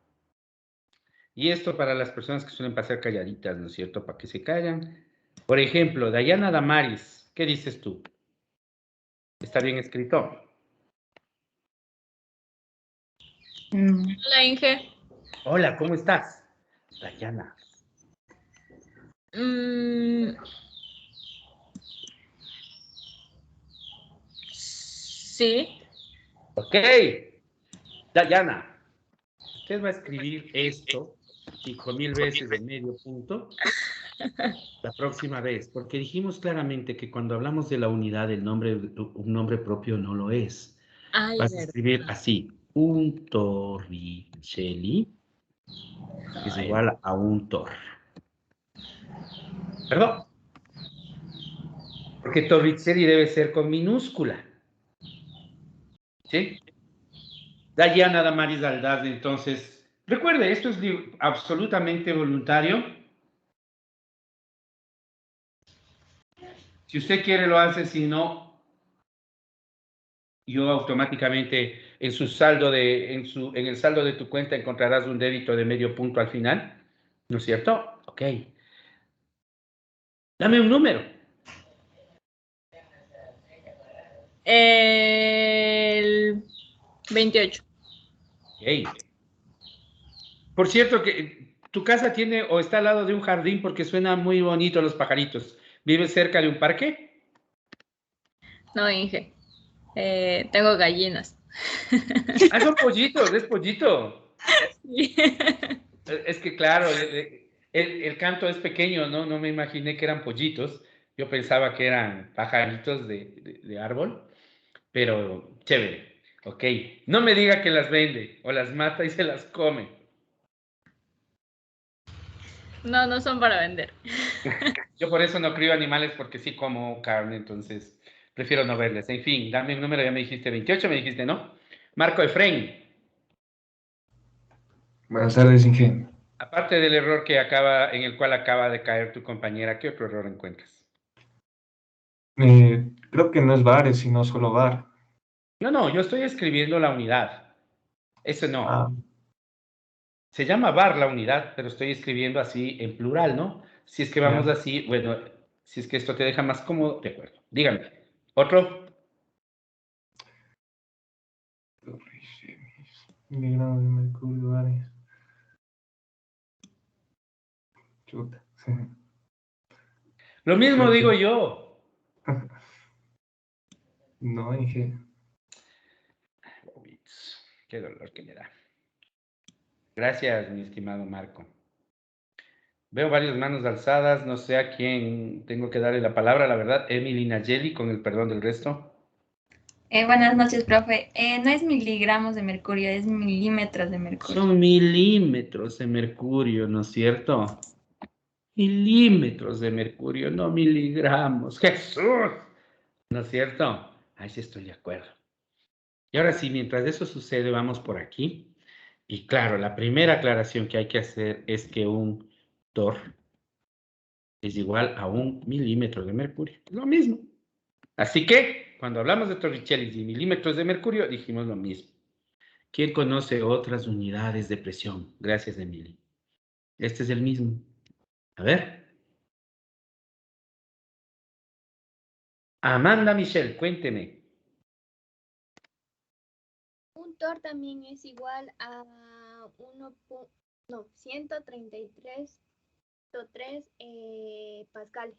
Y esto para las personas que suelen pasar calladitas, ¿no es cierto? Para que se callan. Por ejemplo, Dayana Damaris, ¿qué dices tú? ¿Está bien escrito? Hola, Inge. Hola, ¿cómo estás? Dayana. Sí. Ok. Dayana, usted va a escribir esto 5000 veces en medio punto la próxima vez, porque dijimos claramente que cuando hablamos de la unidad, un nombre propio no lo es. Ay, Vas a escribir así, un torricelli es igual a un tor. ¿Perdón? Porque torricelli debe ser con minúscula. ¿Sí? Dayana Damaris Aldaz, entonces, recuerde, esto es absolutamente voluntario. Si usted quiere lo hace, si no, yo automáticamente en el saldo de tu cuenta encontrarás un débito de medio punto al final, ¿no es cierto? Ok. Dame un número. El 28. Ok. Por cierto, que tu casa tiene o está al lado de un jardín porque suena muy bonito los pajaritos. ¿Vives cerca de un parque? No, Inge. Tengo gallinas. Ah, son pollitos, es pollito. Es que claro, el canto es pequeño, ¿no? No me imaginé que eran pollitos. Yo pensaba que eran pajaritos de árbol, pero chévere. Ok. No me diga que las vende o las mata y se las come. No, no son para vender. Yo por eso no crío animales porque sí como carne, entonces prefiero no verles. En fin, dame un número, ya me dijiste 28, me dijiste, ¿no? Marco Efraín. Buenas tardes, Inge. Aparte del error en el cual acaba de caer tu compañera, ¿qué otro error encuentras? Creo que no es bar, sino solo bar. No, yo estoy escribiendo la unidad. Eso no. Ah, Se llama bar la unidad, pero estoy escribiendo así en plural, ¿no? Si es que vamos ya. así, bueno, si es que esto te deja más cómodo, de acuerdo. Dígame. ¿Otro? Miligramos de mercurio, bares. Chuta. Lo mismo digo yo. No, Inge. Qué dolor que me da. Gracias, mi estimado Marco. Veo varias manos alzadas, no sé a quién tengo que darle la palabra, la verdad. Emily Nayeli, con el perdón del resto. Buenas noches, profe. No es miligramos de mercurio, es milímetros de mercurio. Son milímetros de mercurio, ¿no es cierto? Milímetros de mercurio, no miligramos. ¡Jesús! ¿No es cierto? Ahí sí estoy de acuerdo. Y ahora sí, mientras eso sucede, vamos por aquí. Y claro, la primera aclaración que hay que hacer es que un torr es igual a 1 milímetro de mercurio. Lo mismo. Así que, cuando hablamos de torricellis y milímetros de mercurio, dijimos lo mismo. ¿Quién conoce otras unidades de presión? Gracias, Emily. Este es el mismo. A ver. Amanda Michelle, cuénteme. Un torr también es igual a 133.3 pascales.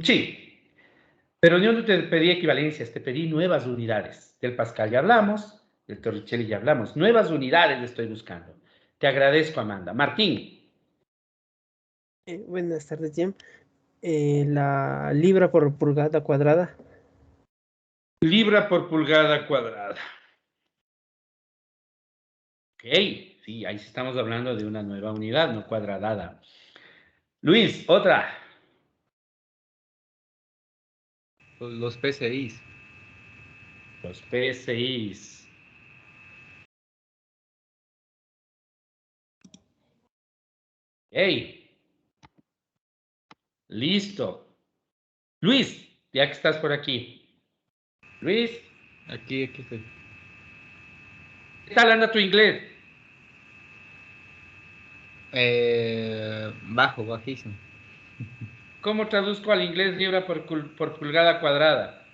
Sí, pero yo no te pedí equivalencias, te pedí nuevas unidades. Del Pascal ya hablamos, del Torricelli ya hablamos. Nuevas unidades estoy buscando. Te agradezco, Amanda. Martín. Buenas tardes, Jim. La libra por pulgada cuadrada. Libra por pulgada cuadrada. Ok, sí, ahí sí estamos hablando de una nueva unidad, no cuadradada. Luis, otra. Los PCIs. Los PCIs. ¡Hey! Listo. Luis, ya que estás por aquí. Luis. Aquí estoy. ¿Qué tal anda tu inglés? Bajísimo. ¿Cómo traduzco al inglés libra por pulgada cuadrada?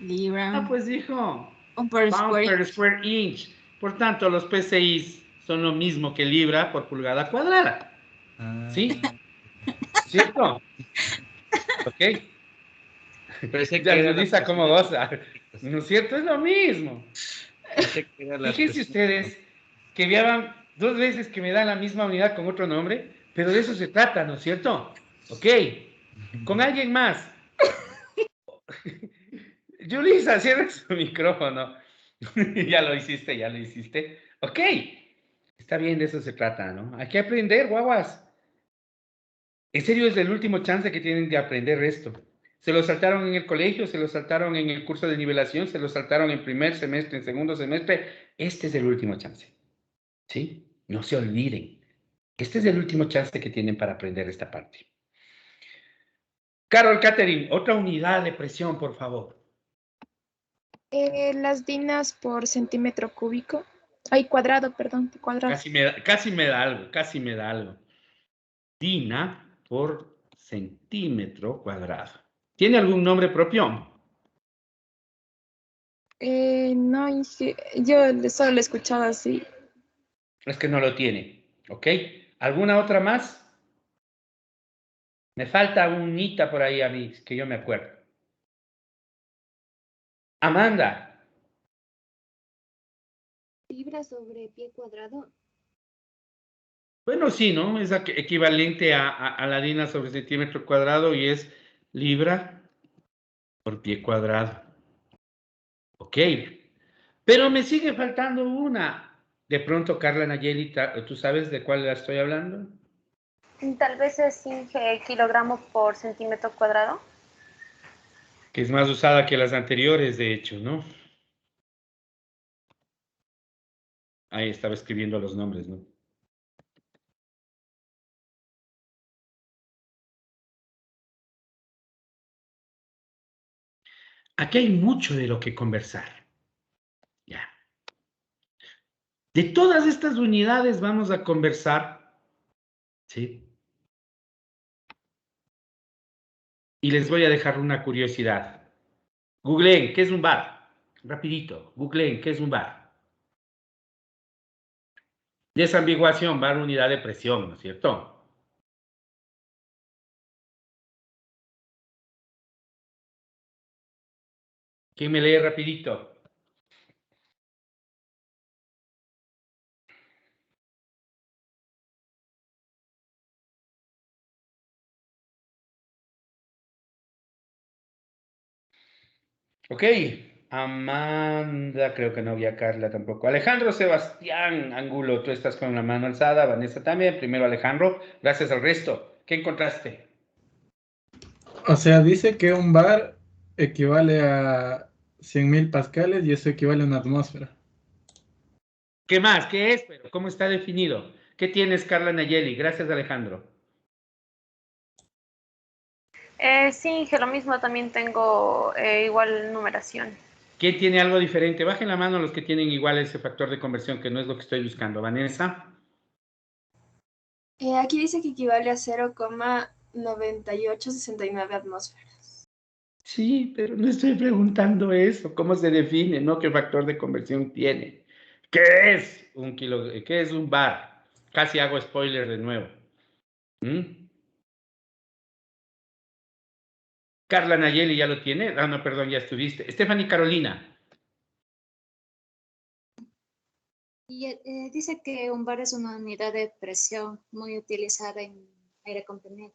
Libra. Ah, pues dijo. O por Pound square per square inch. Por tanto, los PCIs son lo mismo que libra por pulgada cuadrada. ¿Sí? ¿Cierto? ¿Ok? Ya Luisa cómo goza. ¿No es cierto? Es lo mismo. Fíjense ustedes que vean 2 veces que me dan la misma unidad con otro nombre, pero de eso se trata, ¿no es cierto? Ok. Con alguien más. Yulisa, cierra su micrófono. Ya lo hiciste, ya lo hiciste. Ok. Está bien, de eso se trata, ¿no? Hay que aprender, guaguas. En serio, es el último chance que tienen de aprender esto. Se lo saltaron en el colegio, se lo saltaron en el curso de nivelación, se lo saltaron en primer semestre, en segundo semestre. Este es el último chance. ¿Sí? No se olviden. Este es el último chance que tienen para aprender esta parte. Carol Catherine, otra unidad de presión, por favor. Las dinas por centímetro cúbico. Ay, cuadrado, perdón, cuadrado. Casi me da algo. Dina por centímetro cuadrado. ¿Tiene algún nombre propio? No, yo solo lo he escuchado así. Es que no lo tiene. ¿Ok? ¿Alguna otra más? Me falta un Nita por ahí a mí, que yo me acuerdo. Amanda. Libra sobre pie cuadrado. Bueno, sí, ¿no? Es equivalente a la dina sobre centímetro cuadrado y es libra por pie cuadrado. Ok. Pero me sigue faltando una. De pronto, Carla Nayeli, ¿tú sabes de cuál la estoy hablando? Tal vez es kilogramo por centímetro cuadrado. Que es más usada que las anteriores, de hecho, ¿no? Ahí estaba escribiendo los nombres, ¿no? Aquí hay mucho de lo que conversar. Ya. De todas estas unidades vamos a conversar, ¿sí? Y les voy a dejar una curiosidad. Googleen, ¿qué es un bar? Rapidito, googleen, ¿qué es un bar? Desambiguación, bar, unidad de presión, ¿no es cierto? ¿Quién me lee rapidito? Ok, Amanda, creo que no vi a Carla tampoco. Alejandro Sebastián Angulo, tú estás con la mano alzada, Vanessa también. Primero Alejandro, gracias al resto. ¿Qué encontraste? O sea, dice que un bar equivale a 100.000 pascales y eso equivale a una atmósfera. ¿Qué más? ¿Qué es? Pero ¿cómo está definido? ¿Qué tienes, Carla Nayeli? Gracias, Alejandro. Sí, que lo mismo también tengo igual numeración. ¿Quién tiene algo diferente? Bajen la mano los que tienen igual ese factor de conversión, que no es lo que estoy buscando. Vanessa. Aquí dice que equivale a 0,9869 atmósferas. Sí, pero no estoy preguntando eso. ¿Cómo se define? ¿No? ¿Qué factor de conversión tiene? ¿Qué es un kilo? ¿Qué es un bar? Casi hago spoiler de nuevo. Carla Nayeli ya lo tiene. Ah, no, perdón, ya estuviste. Stephanie Carolina. Y dice que un bar es una unidad de presión muy utilizada en aire comprimido.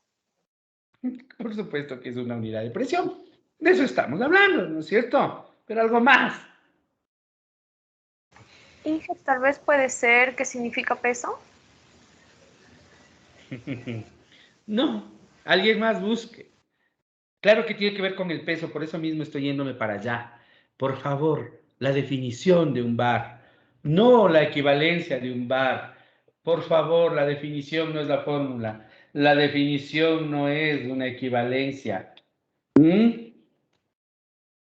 Por supuesto que es una unidad de presión. De eso estamos hablando, ¿no es cierto? Pero algo más. Inge, tal vez puede ser que significa peso. No, alguien más busque. Claro que tiene que ver con el peso, por eso mismo estoy yéndome para allá. Por favor, la definición de un bar, no la equivalencia de un bar. Por favor, la definición no es la fórmula. La definición no es una equivalencia.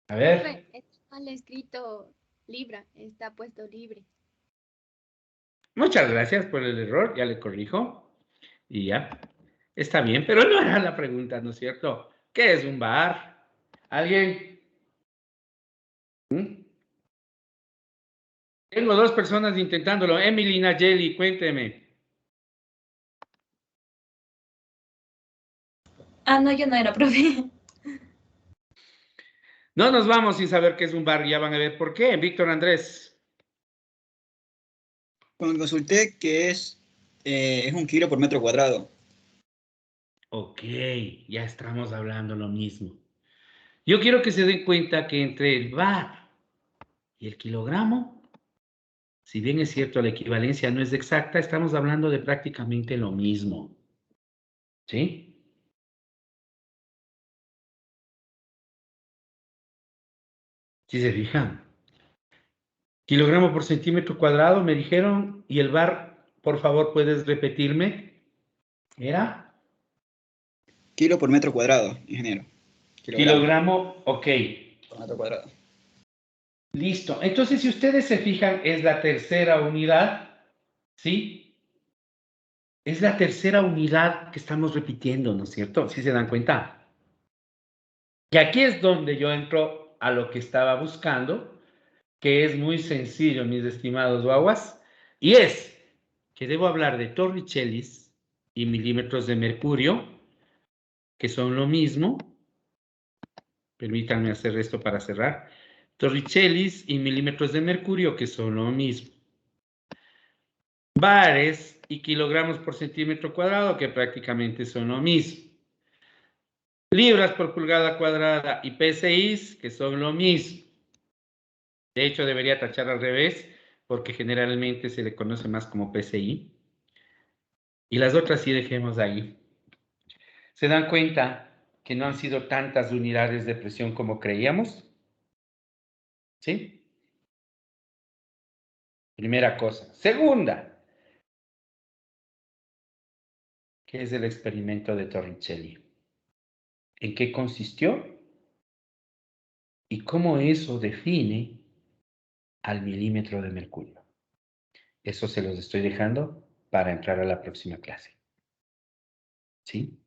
A ver. Está mal escrito libra, está puesto libre. Muchas gracias por el error, ya le corrijo. Y ya. Está bien, pero no era la pregunta, ¿no es cierto? ¿Qué es un bar? ¿Alguien? Tengo dos personas intentándolo. Emily y Nayeli, cuénteme. Ah, no, yo no era, profe. No nos vamos sin saber qué es un bar, ya van a ver por qué. Víctor Andrés. Cuando consulté que es 1 kilo por metro cuadrado. Ok, ya estamos hablando lo mismo. Yo quiero que se den cuenta que entre el bar y el kilogramo, si bien es cierto la equivalencia no es exacta, estamos hablando de prácticamente lo mismo. ¿Sí? Si se fijan. Kilogramo por centímetro cuadrado, me dijeron, y el bar, por favor, ¿puedes repetirme? ¿Era? Kilo por metro cuadrado, ingeniero. Kilogramo, ok. Por metro cuadrado. Listo. Entonces, si ustedes se fijan, es la tercera unidad, ¿sí? Es la tercera unidad que estamos repitiendo, ¿no es cierto? ¿Sí se dan cuenta? Que aquí es donde yo entro a lo que estaba buscando, que es muy sencillo, mis estimados guaguas, y es que debo hablar de torricellis y milímetros de mercurio, que son lo mismo. Permítanme hacer esto para cerrar. Torricellis y milímetros de mercurio, que son lo mismo. Bares y kilogramos por centímetro cuadrado, que prácticamente son lo mismo. Libras por pulgada cuadrada y PSI, que son lo mismo. De hecho, debería tachar al revés, porque generalmente se le conoce más como PSI. Y las otras sí dejemos ahí. ¿Se dan cuenta que no han sido tantas unidades de presión como creíamos? ¿Sí? Primera cosa. Segunda, ¿qué es el experimento de Torricelli? ¿En qué consistió? ¿Y cómo eso define al milímetro de mercurio? Eso se los estoy dejando para entrar a la próxima clase. ¿Sí?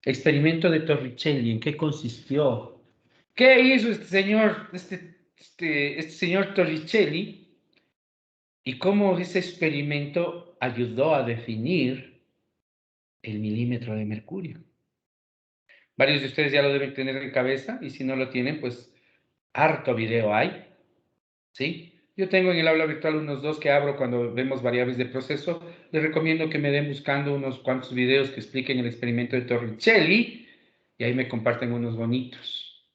Experimento de Torricelli, ¿en qué consistió? ¿Qué hizo este señor Torricelli? y cómo ese experimento ayudó a definir el milímetro de mercurio. Varios de ustedes ya lo deben tener en cabeza, y si no lo tienen, pues harto video hay, ¿sí? Yo tengo en el aula virtual unos 2 que abro cuando vemos variables de proceso. Les recomiendo que me den buscando unos cuantos videos que expliquen el experimento de Torricelli, y ahí me comparten unos bonitos.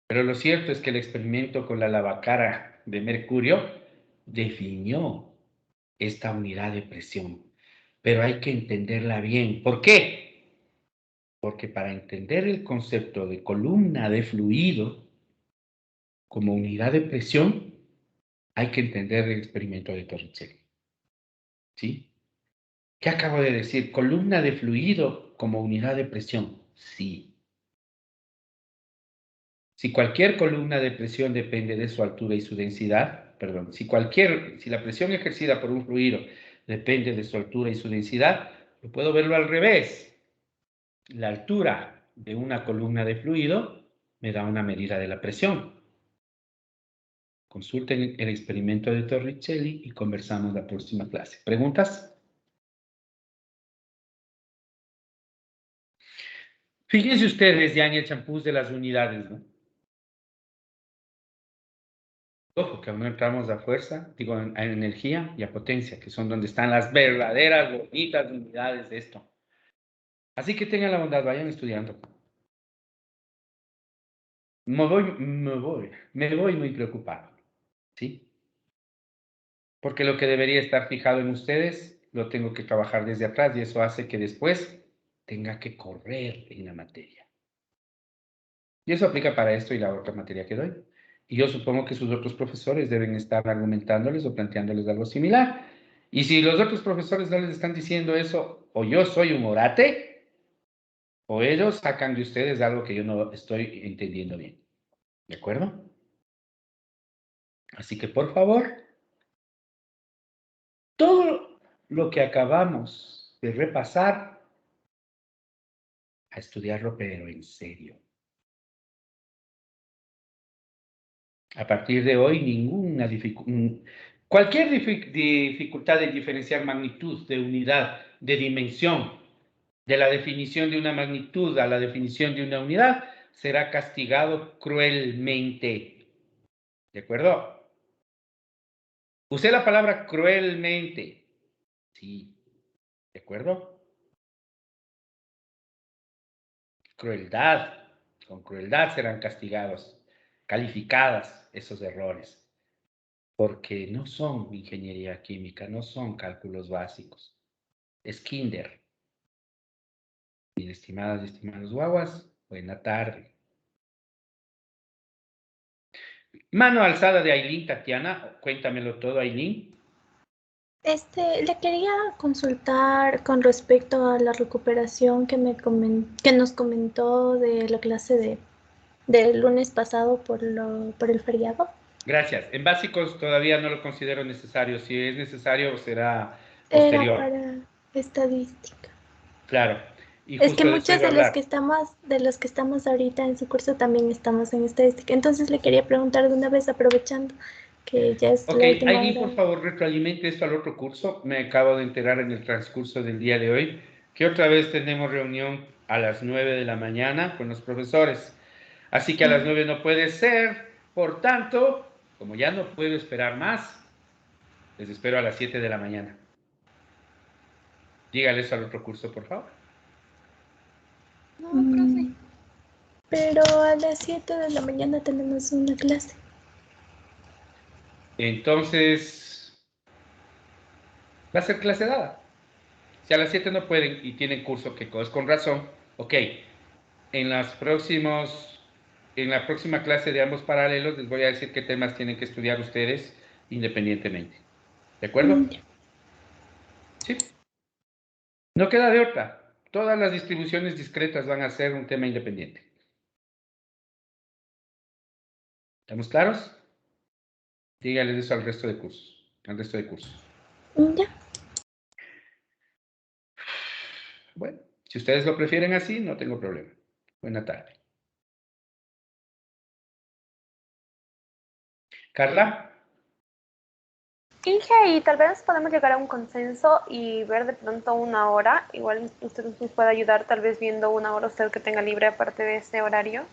Pero lo cierto es que el experimento con la lavacara de mercurio definió esta unidad de presión. Pero hay que entenderla bien. ¿Por qué? Porque para entender el concepto de columna de fluido como unidad de presión, hay que entender el experimento de Torricelli. ¿Sí? ¿Qué acabo de decir? Columna de fluido como unidad de presión. Sí. Si cualquier columna de presión depende de su altura y su densidad, perdón, si la presión ejercida por un fluido depende de su altura y su densidad, yo puedo verlo al revés. La altura de una columna de fluido me da una medida de la presión. Consulten el experimento de Torricelli y conversamos la próxima clase. ¿Preguntas? Fíjense ustedes ya en el champús de las unidades, ¿no? Ojo, que aún no entramos a fuerza, digo, a energía y a potencia, que son donde están las verdaderas bonitas unidades de esto. Así que tengan la bondad, vayan estudiando. Me voy muy preocupado, ¿sí? Porque lo que debería estar fijado en ustedes, lo tengo que trabajar desde atrás, y eso hace que después tenga que correr en la materia. Y eso aplica para esto y la otra materia que doy. Y yo supongo que sus otros profesores deben estar argumentándoles o planteándoles algo similar. Y si los otros profesores no les están diciendo eso, o yo soy un orate, o ellos sacan de ustedes algo que yo no estoy entendiendo bien. ¿De acuerdo? Así que, por favor, todo lo que acabamos de repasar, a estudiarlo, pero en serio. A partir de hoy, cualquier dificultad de diferenciar magnitud, de unidad, de dimensión, de la definición de una magnitud a la definición de una unidad, será castigado cruelmente. ¿De acuerdo? Usé la palabra cruelmente. Sí. ¿De acuerdo? Crueldad. Con crueldad serán castigados, calificadas esos errores. Porque no son ingeniería química, no son cálculos básicos. Es kinder. Bien, estimadas y estimados guaguas, buena tarde. Mano alzada de Ailín, Tatiana, cuéntamelo todo, Ailín. Le quería consultar con respecto a la recuperación que nos comentó de la clase del lunes pasado por el feriado. Gracias. En básicos todavía no lo considero necesario. Si es necesario, será posterior. Era para estadística. Claro. Y es que muchos de los que estamos ahorita en su curso también estamos en estadística. Entonces le quería preguntar de una vez, aprovechando que ya es la última hora. Ailín, por favor, retroalimente esto al otro curso. Me acabo de enterar en el transcurso del día de hoy que otra vez tenemos reunión a las 9 de la mañana con los profesores. Así que a las 9 no puede ser. Por tanto, como ya no puedo esperar más, les espero a las 7 de la mañana. Dígales al otro curso, por favor. No, profe. Pero a las 7 de la mañana tenemos una clase. Entonces, va a ser clase dada. Si a las 7 no pueden y tienen curso, que es con razón, ok. En la próxima clase de ambos paralelos les voy a decir qué temas tienen que estudiar ustedes independientemente. ¿De acuerdo? Sí. No queda de otra. Todas las distribuciones discretas van a ser un tema independiente. ¿Estamos claros? Díganles eso al resto de cursos. Ya. Bueno, si ustedes lo prefieren así, no tengo problema. Buena tarde. Carla. Inge, y tal vez podemos llegar a un consenso y ver de pronto una hora. Igual usted nos puede ayudar tal vez viendo una hora usted que tenga libre aparte de ese horario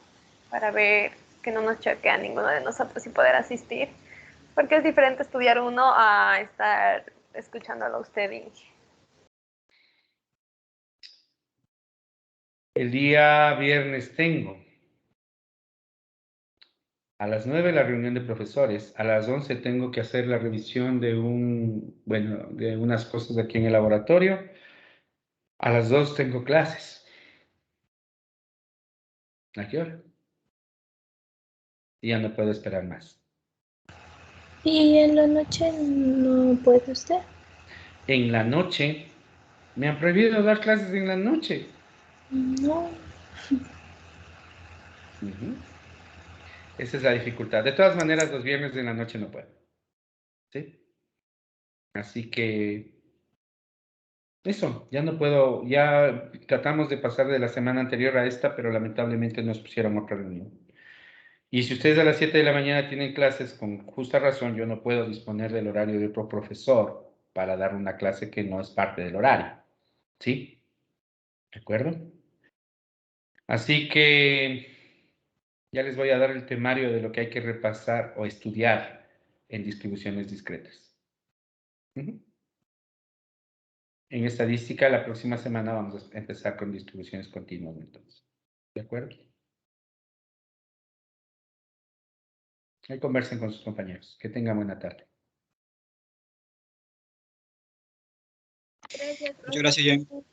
para ver que no nos choque a ninguno de nosotros y poder asistir. Porque es diferente estudiar uno a estar escuchándolo a usted, Inge. El día viernes tengo a las 9 la reunión de profesores, a las 11 tengo que hacer la revisión de de unas cosas aquí en el laboratorio, a las 2 tengo clases. ¿A qué hora? Y ya no puedo esperar más. ¿Y en la noche no puede usted? En la noche, me han prohibido dar clases en la noche. No. Ujú. Esa es la dificultad. De todas maneras, los viernes en la noche no puedo. ¿Sí? Así que eso, ya no puedo, ya tratamos de pasar de la semana anterior a esta, pero lamentablemente nos pusieron otra reunión. Y si ustedes a las 7 de la mañana tienen clases, con justa razón, yo no puedo disponer del horario de otro profesor para dar una clase que no es parte del horario. ¿Sí? ¿De acuerdo? Así que ya les voy a dar el temario de lo que hay que repasar o estudiar en distribuciones discretas. Ujú. En estadística, la próxima semana vamos a empezar con distribuciones continuas, entonces. ¿De acuerdo? Ahí conversen con sus compañeros. Que tengan buena tarde. Gracias, Muchas gracias, Jen.